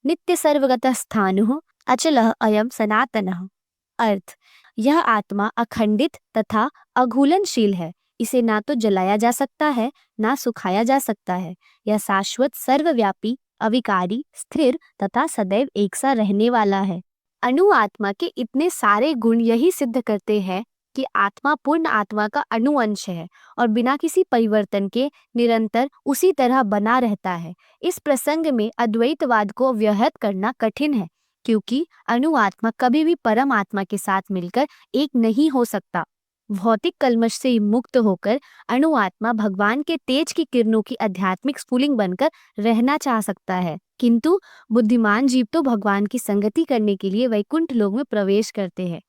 [SPEAKER 1] नित्य सर्वगतः स्थाणुः अचलः अयम सनातनः। अर्थ। यह आत्मा अखंडित तथा अघूलनशील है। इसे ना तो जलाया जा सकता है, ना सुखाया जा सकता है। यह शाश्वत, सर्वव्यापी, अविकारी, स्थिर तथा सदैव एक सा रहने वाला है। अणु आत्मा के इतने सारे गुण यही सिद्ध करते हैं कि आत्मा पूर्ण आत्मा का अणु अंश है और बिना किसी परिवर्तन के निरंतर उसी तरह बना रहता है। इस प्रसंग में अद्वैतवाद को व्याहत करना कठिन है, क्योंकि अणु आत्मा कभी भी परम आत्मा के साथ मिलकर एक नहीं हो सकता। भौतिक कल्मश से मुक्त होकर अणु आत्मा भगवान के तेज की किरणों की आध्यात्मिक स्फुलिंग बनकर रहना चाह सकता है, किंतु बुद्धिमान जीव तो भगवान की संगति करने के लिए वैकुंठ लोक में प्रवेश करते हैं।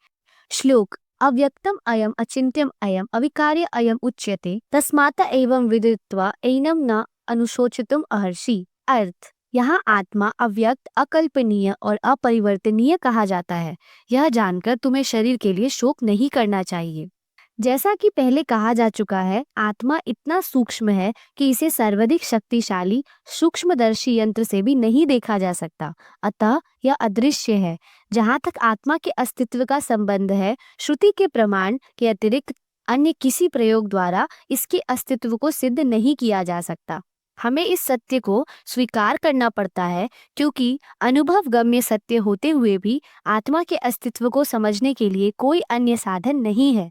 [SPEAKER 1] श्लोक। अव्यक्तम अयम अचिंत्यम अयम अविकार्य अयम उच्यते तस्मात् एवं विदित्वा एनम न अनुशोचितुम अर्हसि। अर्थ। यहाँ आत्मा अव्यक्त, अकल्पनीय और अपरिवर्तनीय कहा जाता है। यह जानकर तुम्हें शरीर के लिए शोक नहीं करना चाहिए। जैसा कि पहले कहा जा चुका है, आत्मा इतना सूक्ष्म है कि इसे सर्वाधिक शक्तिशाली सूक्ष्मदर्शी यंत्र से भी नहीं देखा जा सकता। अतः यह अदृश्य है। जहाँ तक आत्मा के अस्तित्व का संबंध है, श्रुति के प्रमाण के अतिरिक्त अन्य किसी प्रयोग द्वारा इसके अस्तित्व को सिद्ध नहीं किया जा सकता। हमें इस सत्य को स्वीकार करना पड़ता है, क्योंकि अनुभव गम्य सत्य होते हुए भी आत्मा के अस्तित्व को समझने के लिए कोई अन्य साधन नहीं है।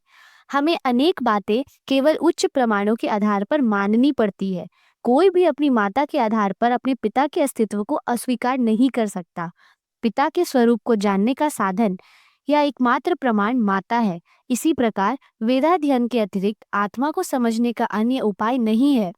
[SPEAKER 1] हमें अनेक बातें केवल उच्च प्रमाणों के आधार पर माननी पड़ती है। कोई भी अपनी माता के आधार पर अपने पिता के अस्तित्व को अस्वीकार नहीं कर सकता। पिता के स्वरूप को जानने का साधन या एकमात्र प्रमाण माता है। इसी प्रकार वेदाध्ययन के अतिरिक्त आत्मा को समझने का अन्य उपाय नहीं है।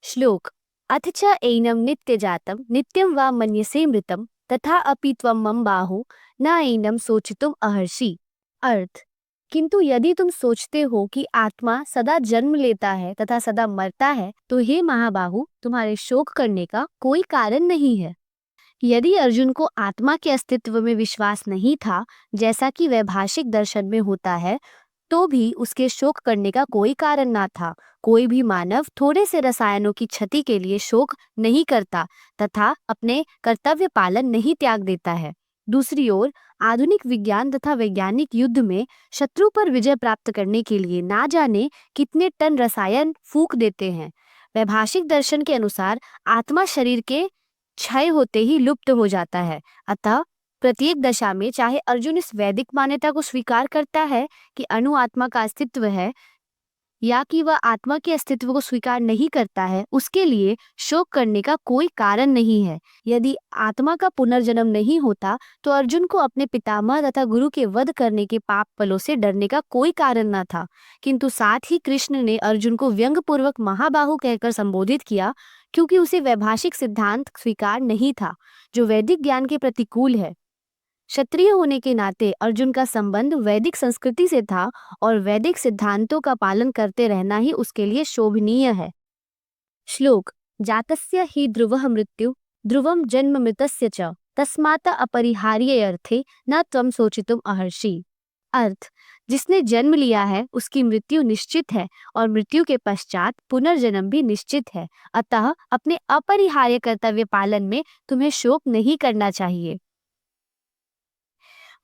[SPEAKER 1] श्लोक। अथ च एनम नित्य जातम नित्यम वा मन्यसे मृतम तथा अपि त्वं मम बाहो न एनम सोचितुम अर्हसि। अर्थ। किंतु यदि तुम सोचते हो कि आत्मा सदा जन्म लेता है तथा सदा मरता है, तो हे महाबाहु, तुम्हारे शोक करने का कोई कारण नहीं है। यदि अर्जुन को आत्मा के अस्तित्व में विश्वास नहीं था, जैसा कि वैभाषिक दर्शन में होता है, तो भी उसके शोक करने का कोई कारण ना था। कोई भी मानव थोड़े से रसायनों की क्षति के लिए शोक नहीं करता तथा अपने कर्तव्य पालन नहीं त्याग देता है। दूसरी ओर आधुनिक विज्ञान तथा वैज्ञानिक युद्ध में शत्रु पर विजय प्राप्त करने के लिए ना जाने कितने टन रसायन फूंक देते हैं। वैभाषिक दर्शन के अनुसार आत्मा शरीर के क्षय होते ही लुप्त हो जाता है। अतः प्रत्येक दशा में, चाहे अर्जुन इस वैदिक मान्यता को स्वीकार करता है कि अणु आत्मा का अस्तित्व है, या कि वह आत्मा के अस्तित्व को स्वीकार नहीं करता है, उसके लिए शोक करने का कोई कारण नहीं है। यदि आत्मा का पुनर्जन्म नहीं होता, तो अर्जुन को अपने पितामह तथा गुरु के वध करने के पाप फलों से डरने का कोई कारण न था। किंतु साथ ही कृष्ण ने अर्जुन को व्यंग्यपूर्वक महाबाहु कहकर संबोधित किया, क्योंकि उसे वैभाषिक सिद्धांत स्वीकार नहीं था, जो वैदिक ज्ञान के प्रतिकूल है। क्षत्रिय होने के नाते अर्जुन का संबंध वैदिक संस्कृति से था और वैदिक सिद्धांतों का पालन करते रहना ही उसके लिए शोभनीय है। श्लोक। जातस्य हि ध्रुवः मृत्यु ध्रुवम जन्म मृतस्य च तस्मात् अपरिहार्य अर्थे न त्वं सोचितुम अर्हसि। अर्थ। जिसने जन्म लिया है उसकी मृत्यु निश्चित है और मृत्यु के पश्चात पुनर्जन्म भी निश्चित है। अतः अपने अपरिहार्य कर्तव्य पालन में तुम्हें शोक नहीं करना चाहिए।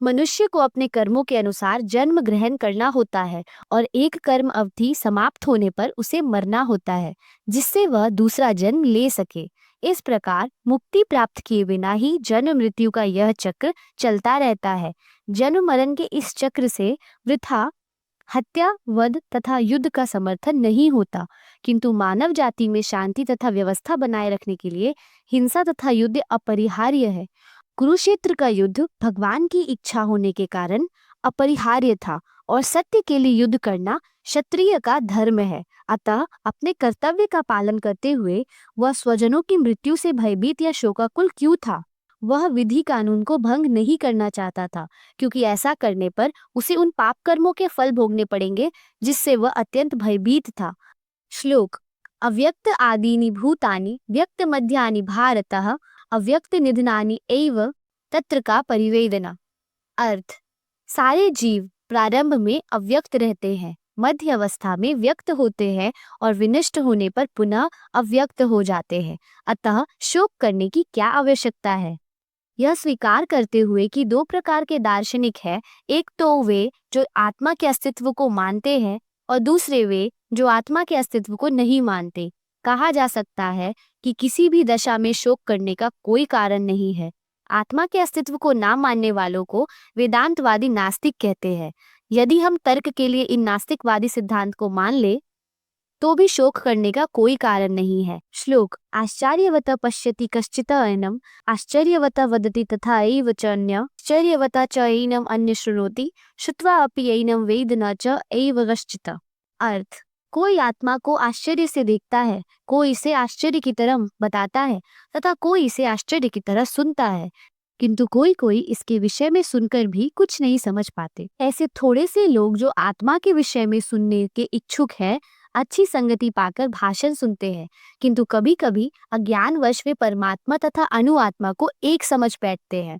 [SPEAKER 1] मनुष्य को अपने कर्मों के अनुसार जन्म ग्रहण करना होता है और एक कर्म अवधि समाप्त होने पर उसे मरना होता है, जिससे वह दूसरा जन्म ले सके। इस प्रकार मुक्ति प्राप्त किए बिना ही जन्म मृत्यु का यह चक्र चलता रहता है। जन्म मरण के इस चक्र से वृथा हत्या, वध तथा युद्ध का समर्थन नहीं होता, किंतु मानव जाति में शांति तथा व्यवस्था बनाए रखने के लिए हिंसा तथा युद्ध अपरिहार्य है। कुरुक्षेत्र का युद्ध भगवान की इच्छा होने के कारण अपरिहार्य था और सत्य के लिए युद्ध करना क्षत्रिय का धर्म है। अतः अपने कर्तव्य का पालन करते हुए वह स्वजनों की मृत्यु से भयभीत या शोकाकुल क्यों था? वह विधि कानून को भंग नहीं करना चाहता था, क्योंकि ऐसा करने पर उसे उन पाप कर्मों के फल भोगने पड़ेंगे जिससे वह अत्यंत भयभीत था। श्लोक। अव्यक्त आदीनि भूतानि व्यक्त मध्यानि भारतः अव्यक्त निधनानि एव तत्र का परिवेदना। अर्थ, सारे जीव प्रारंभ में अव्यक्त रहते हैं, मध्य अवस्था में व्यक्त होते हैं और विनष्ट होने पर पुनः अव्यक्त हो जाते हैं। अतः शोक करने की क्या आवश्यकता है? यह स्वीकार करते हुए कि दो प्रकार के दार्शनिक हैं, एक तो वे जो आत्मा के अस्तित्व को मानते हैं और दूसरे वे जो आत्मा के अस्तित्व को नहीं मानते, कहा जा सकता है कि किसी भी दशा में शोक करने का कोई कारण नहीं है। आत्मा के अस्तित्व को ना मानने वालों को वेदांतवादी नास्तिक कहते हैं। यदि हम तर्क के लिए इन नास्तिकवादी सिद्धांत को मान ले तो भी शोक करने का कोई कारण नहीं है। श्लोक, आश्चर्यवत पश्यति कश्चित् एनम आश्चर्यवत वदति तथा एव च अन्य आश्चर्यवत च एनम अन्य शृणोति श्रुत्वा अपि एनम वेद न च एव कश्चित्। अर्थ, कोई आत्मा को आश्चर्य से देखता है, कोई इसे आश्चर्य की तरह बताता है तथा कोई इसे आश्चर्य की तरह सुनता है, किंतु कोई कोई इसके विषय में सुनकर भी कुछ नहीं समझ पाते। ऐसे थोड़े से लोग जो आत्मा के विषय में सुनने के इच्छुक हैं, अच्छी संगति पाकर भाषण सुनते हैं, किंतु कभी कभी अज्ञानवश वे परमात्मा तथा अनुआत्मा को एक समझ बैठते हैं।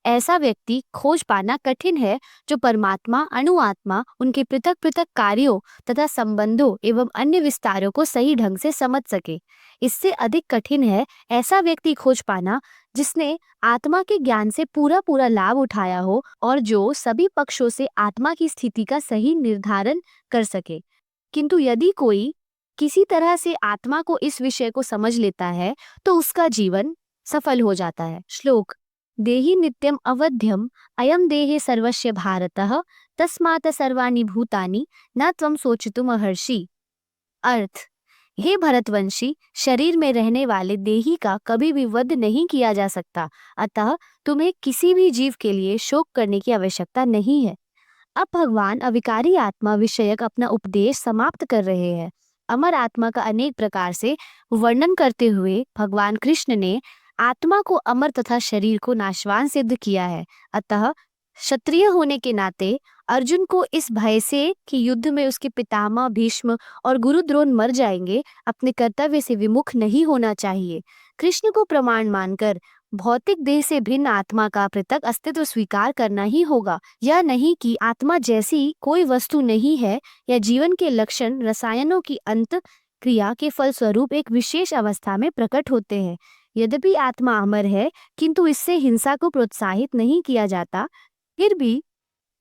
[SPEAKER 1] ऐसा व्यक्ति खोज पाना कठिन है जो परमात्मा, अनुआत्मा, उनके पृथक पृथक कार्यों तथा संबंधों एवं अन्य विस्तारों को सही ढंग से समझ सके। इससे अधिक कठिन है ऐसा व्यक्ति खोज पाना जिसने आत्मा के ज्ञान से पूरा पूरा लाभ उठाया हो और जो सभी पक्षों से आत्मा की स्थिति का सही निर्धारण कर सके। किंतु यदि कोई किसी तरह से आत्मा को इस विषय को समझ लेता है तो उसका जीवन सफल हो जाता है। श्लोक, देहि नित्यम अवध्यम अयम देहे सर्वस्य भारतः तस्मात् सर्वाणि भूतानि न त्वं सोचितुम अर्हसि। अर्थ, हे भरतवंशी, शरीर में रहने वाले देही का कभी भी वध नहीं किया जा सकता, अतः तुम्हें किसी भी जीव के लिए शोक करने की आवश्यकता नहीं है। अब भगवान अविकारी आत्मा विषयक अपना उपदेश समाप्त कर रहे हैं। अमर आत्मा का अनेक प्रकार से वर्णन करते हुए भगवान कृष्ण ने आत्मा को अमर तथा शरीर को नाशवान सिद्ध किया है। अतः क्षत्रिय होने के नाते अर्जुन को इस भय से कि युद्ध में उसके पितामह भीष्म और गुरु द्रोण मर जाएंगे, अपने कर्तव्य से विमुख नहीं होना चाहिए। कृष्ण को प्रमाण मानकर भौतिक देह से भिन्न आत्मा का पृथक अस्तित्व स्वीकार करना ही होगा। यह नहीं कि आत्मा जैसी कोई वस्तु नहीं है या जीवन के लक्षण रसायनों की अंत क्रिया के फलस्वरूप एक विशेष अवस्था में प्रकट होते हैं। यद्यपि आत्मा अमर है, किंतु इससे हिंसा को प्रोत्साहित नहीं किया जाता। फिर भी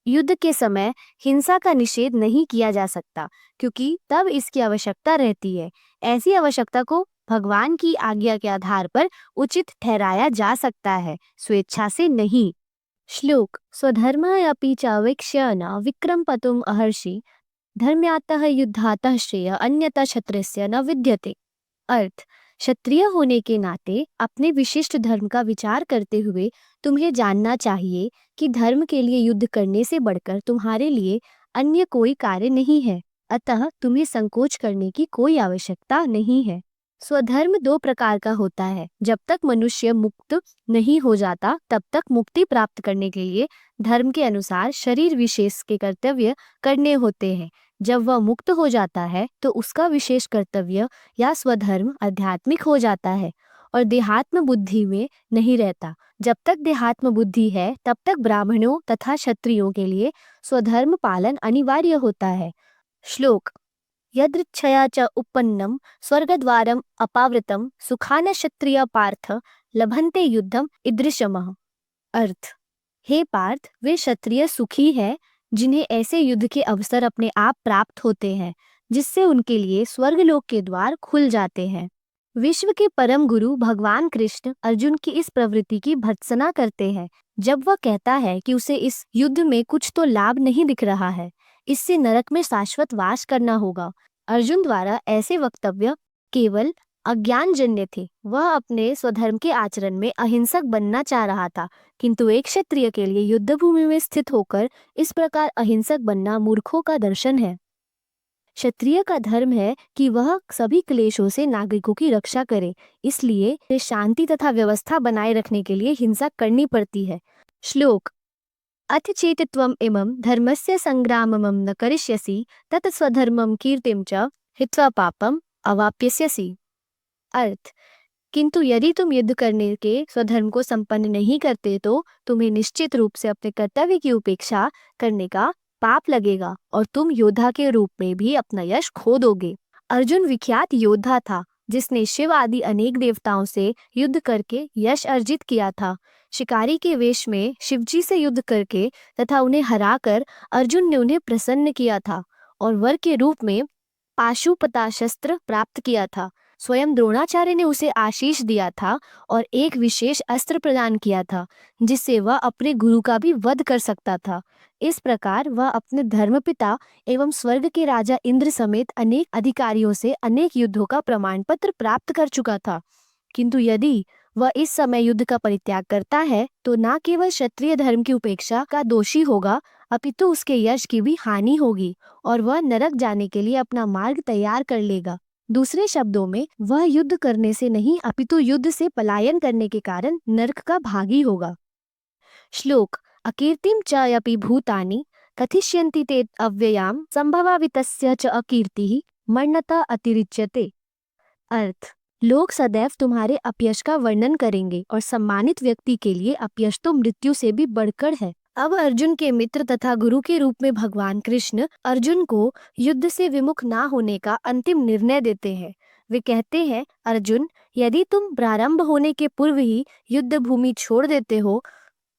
[SPEAKER 1] युद्ध के समय हिंसा का निषेध नहीं किया जा सकता, क्योंकि तब इसकी आवश्यकता रहती है। ऐसी आवश्यकता को भगवान की आज्ञा के आधार पर उचित ठहराया जा सकता है, स्वेच्छा से नहीं। श्लोक, स्वधर्म अपि च अवेक्ष्य न विक्रम पतुम अर्हसि धर्म्यातः युद्धातः श्रेय अन्यथा क्षत्रियस्य न विद्यते। अर्थ, क्षत्रिय होने के नाते अपने विशिष्ट धर्म का विचार करते हुए तुम्हें जानना चाहिए कि धर्म के लिए युद्ध करने से बढ़कर तुम्हारे लिए अन्य कोई कार्य नहीं है, अतः तुम्हें संकोच करने की कोई आवश्यकता नहीं है। स्वधर्म दो प्रकार का होता है। जब तक मनुष्य मुक्त नहीं हो जाता तब तक मुक्ति प्राप्त करने के लिए धर्म के अनुसार शरीर विशेष के कर्तव्य करने होते हैं। जब वह मुक्त हो जाता है तो उसका विशेष कर्तव्य या स्वधर्म आध्यात्मिक हो जाता है और देहात्म बुद्धि में नहीं रहता। जब तक देहात्म बुद्धि है तब तक ब्राह्मणों तथा क्षत्रियों के लिए स्वधर्म पालन अनिवार्य होता है। श्लोक, यदृच्छया च उपन्नम स्वर्गद्वारम अपावृतम सुखान क्षत्रिय पार्थ लभन्ते युद्धम ईदृशमः। अर्थ, हे पार्थ, वे क्षत्रिय सुखी हैं जिन्हें ऐसे युद्ध के अवसर अपने आप प्राप्त होते हैं जिससे उनके लिए स्वर्गलोक के द्वार खुल जाते हैं। विश्व के परम गुरु भगवान कृष्ण अर्जुन की इस प्रवृत्ति की भर्त्सना करते हैं जब वह कहता है कि उसे इस युद्ध में कुछ तो लाभ नहीं दिख रहा है, इससे नरक में शाश्वत वास करना होगा। अर्जुन द्वारा ऐसे वक्तव्य केवल अज्ञानजन्य थे। वह अपने स्वधर्म के आचरण में अहिंसक बनना चाह रहा था, किंतु एक क्षत्रिय के लिए युद्ध भूमि में स्थित होकर इस प्रकार अहिंसक बनना मूर्खों का दर्शन है। क्षत्रिय का धर्म है कि वह सभी क्लेशों से नागरिकों की रक्षा करे, इसलिए शांति तथा व्यवस्था बनाए रखने के लिए हिंसा करनी पड़ती है। श्लोक, अथ चेत त्वम इमं धर्मस्य संग्रामं न करिष्यसि तत् स्वधर्मं कीर्तिं च हित्वा पापम अवाप्यस्यसि। अर्थ, किंतु यदि तुम युद्ध करने के स्वधर्म को संपन्न नहीं करते तो तुम्हें निश्चित रूप से अपने कर्तव्य की उपेक्षा करने का पाप लगेगा और तुम योद्धा के रूप में भी अपना यश खो दोगे। अर्जुन विख्यात योद्धा था जिसने शिव आदि अनेक देवताओं से युद्ध करके यश अर्जित किया था। शिकारी के वेश में शिवजी से युद्ध करके तथा उन्हें हराकर अर्जुन ने उन्हें प्रसन्न किया था और वर के रूप में पाशुपता शस्त्र प्राप्त किया था। स्वयं द्रोणाचार्य ने उसे आशीष दिया था और एक विशेष अस्त्र प्रदान किया था जिससे वह अपने गुरु का भी वध कर सकता था। इस प्रकार वह अपने धर्मपिता एवं स्वर्ग के राजा इंद्र समेत अनेक अधिकारियों से अनेक युद्धों का प्रमाण पत्र प्राप्त कर चुका था। किंतु यदि वह इस समय युद्ध का परित्याग करता है तो न केवल क्षत्रिय धर्म की उपेक्षा का दोषी होगा अपितु उसके यश की भी हानि होगी और वह नरक जाने के लिए अपना मार्ग तैयार कर लेगा। दूसरे शब्दों में वह युद्ध करने से नहीं अपितु युद्ध से पलायन करने के कारण नरक का भागी होगा। श्लोक अकीर्तिम च अपि भूतानि कथिष्यन्ति ते अव्ययाम संभवावितस्य च अकीर्तिः मरणतः अतिरिच्यते। अर्थ लोग सदैव तुम्हारे अपयश का वर्णन करेंगे और सम्मानित व्यक्ति के लिए अपयश तो मृत्यु से भी बढ़कर है। अब अर्जुन के मित्र तथा गुरु के रूप में भगवान कृष्ण अर्जुन को युद्ध से विमुख ना होने का अंतिम निर्णय देते हैं। वे कहते हैं, अर्जुन, यदि तुम प्रारंभ होने के पूर्व ही युद्ध भूमि छोड़ देते हो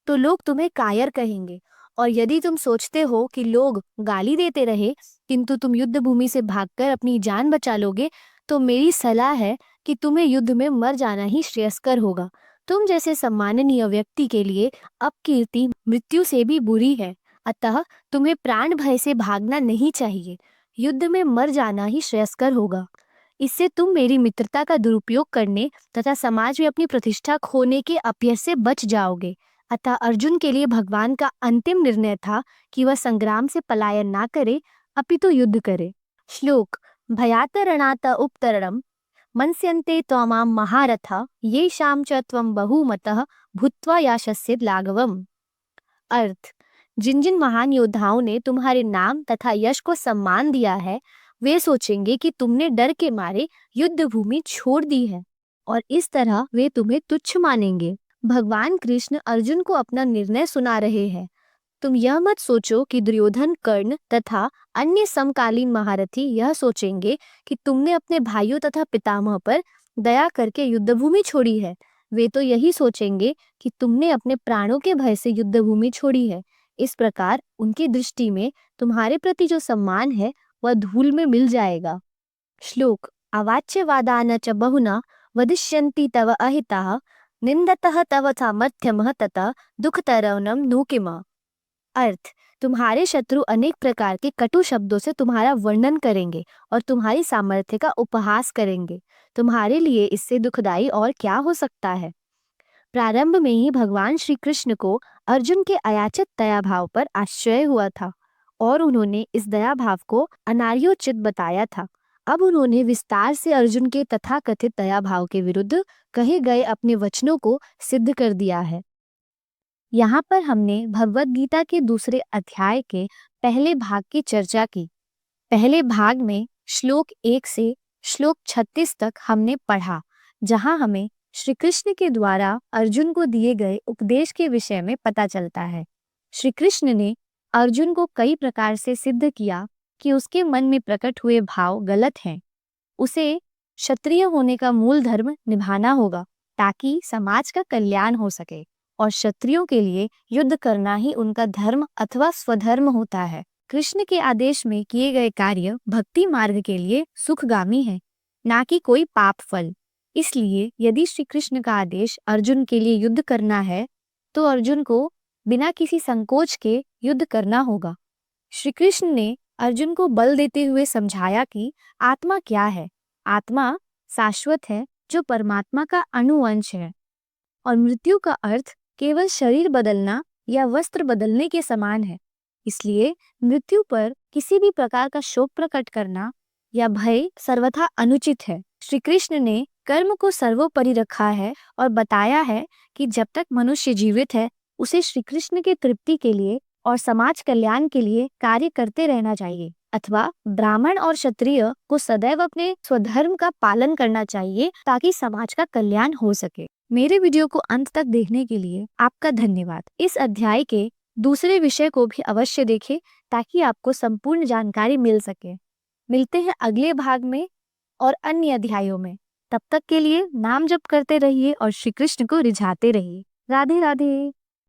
[SPEAKER 1] तो लोग तुम्हें कायर कहेंगे और यदि तुम सोचते हो कि लोग गाली देते रहे किंतु तुम युद्ध भूमि से भागकर अपनी जान बचा लोगे तो मेरी सलाह है कि तुम्हें युद्ध में मर जाना ही श्रेयस्कर होगा। तुम जैसे सम्माननीय व्यक्ति के लिए अपकीर्ति मृत्यु से भी बुरी है, अतः तुम्हें प्राण भय से भागना नहीं चाहिए। युद्ध में मर जाना ही श्रेयस्कर होगा। इससे तुम मेरी मित्रता का दुरुपयोग करने तथा समाज में अपनी प्रतिष्ठा खोने के अपयश से बच जाओगे। अतः अर्जुन के लिए भगवान का अंतिम निर्णय था कि वह संग्राम से पलायन ना करे अपितु युद्ध करे। श्लोक भयातरणात उपतरणम मनस्यन्ते त्वमां महारथा येषां च त्वं बहुमतः भूत्वा यास्यसि लाघवम्। अर्थ जिन जिन महान योद्धाओं ने तुम्हारे नाम तथा यश को सम्मान दिया है वे सोचेंगे कि तुमने डर के मारे युद्ध भूमि छोड़ दी है और इस तरह वे तुम्हें तुच्छ मानेंगे। भगवान कृष्ण अर्जुन को अपना निर्णय सुना रहे हैं। तुम यह मत सोचो कि दुर्योधन, कर्ण तथा अन्य समकालीन महारथी यह सोचेंगे कि तुमने अपने भाइयों तथा पितामह पर दया करके युद्धभूमि छोड़ी है। वे तो यही सोचेंगे कि तुमने अपने प्राणों के भय से युद्धभूमि छोड़ी है। इस प्रकार उनकी दृष्टि में तुम्हारे प्रति जो सम्मान है वह धूल में मिल जाएगा। श्लोक अवाच्यवादान च बहुना वदिष्यन्ति तव अहिताः निंदतः तव सामर्थ्यमः ततः दुःखतरवनं नु किम। अर्थ तुम्हारे शत्रु अनेक प्रकार के कटु शब्दों से तुम्हारा वर्णन करेंगे और तुम्हारी सामर्थ्य का उपहास करेंगे। तुम्हारे लिए इससे दुखदाई और क्या हो सकता है। प्रारंभ में ही भगवान श्री कृष्ण को अर्जुन के अयाचित दया भाव पर आश्चर्य हुआ था और उन्होंने इस दया भाव को अनार्योचित बताया था। अब उन्होंने विस्तार से अर्जुन के तथाकथित दया भाव के विरुद्ध कहे गए अपने वचनों को सिद्ध कर दिया है। यहाँ पर हमने भगवद गीता के दूसरे अध्याय के पहले भाग की चर्चा की। पहले भाग में श्लोक 1 से श्लोक 36 तक हमने पढ़ा, जहाँ हमें श्री कृष्ण के द्वारा अर्जुन को दिए गए उपदेश के विषय में पता चलता है। श्री कृष्ण ने अर्जुन को कई प्रकार से सिद्ध किया कि उसके मन में प्रकट हुए भाव गलत हैं। उसे क्षत्रिय होने का मूल धर्म निभाना होगा ताकि समाज का कल्याण हो सके और क्षत्रियों के लिए युद्ध करना ही उनका धर्म अथवा स्वधर्म होता है। कृष्ण के आदेश में किए गए कार्य भक्ति मार्ग के लिए सुखगामी है, ना कि कोई पाप फल। इसलिए यदि श्री कृष्ण का आदेश अर्जुन के लिए युद्ध करना है तो अर्जुन को बिना किसी संकोच के युद्ध करना होगा। श्री कृष्ण ने अर्जुन को बल देते हुए समझाया कि आत्मा क्या है। आत्मा शाश्वत है जो परमात्मा का अणुअंश है और मृत्यु का अर्थ केवल शरीर बदलना या वस्त्र बदलने के समान है। इसलिए मृत्यु पर किसी भी प्रकार का शोक प्रकट करना या भय सर्वथा अनुचित है। श्री कृष्ण ने कर्म को सर्वोपरि रखा है और बताया है कि जब तक मनुष्य जीवित है उसे श्री कृष्ण की तृप्ति के लिए और समाज कल्याण के लिए कार्य करते रहना चाहिए। अथवा ब्राह्मण और क्षत्रिय को सदैव अपने स्वधर्म का पालन करना चाहिए ताकि समाज का कल्याण हो सके। मेरे वीडियो को अंत तक देखने के लिए आपका धन्यवाद। इस अध्याय के दूसरे विषय को भी अवश्य देखें ताकि आपको संपूर्ण जानकारी मिल सके। मिलते हैं अगले भाग में और अन्य अध्यायों में। तब तक के लिए नाम जप करते रहिए और श्री कृष्ण को रिझाते रहिए। राधे राधे।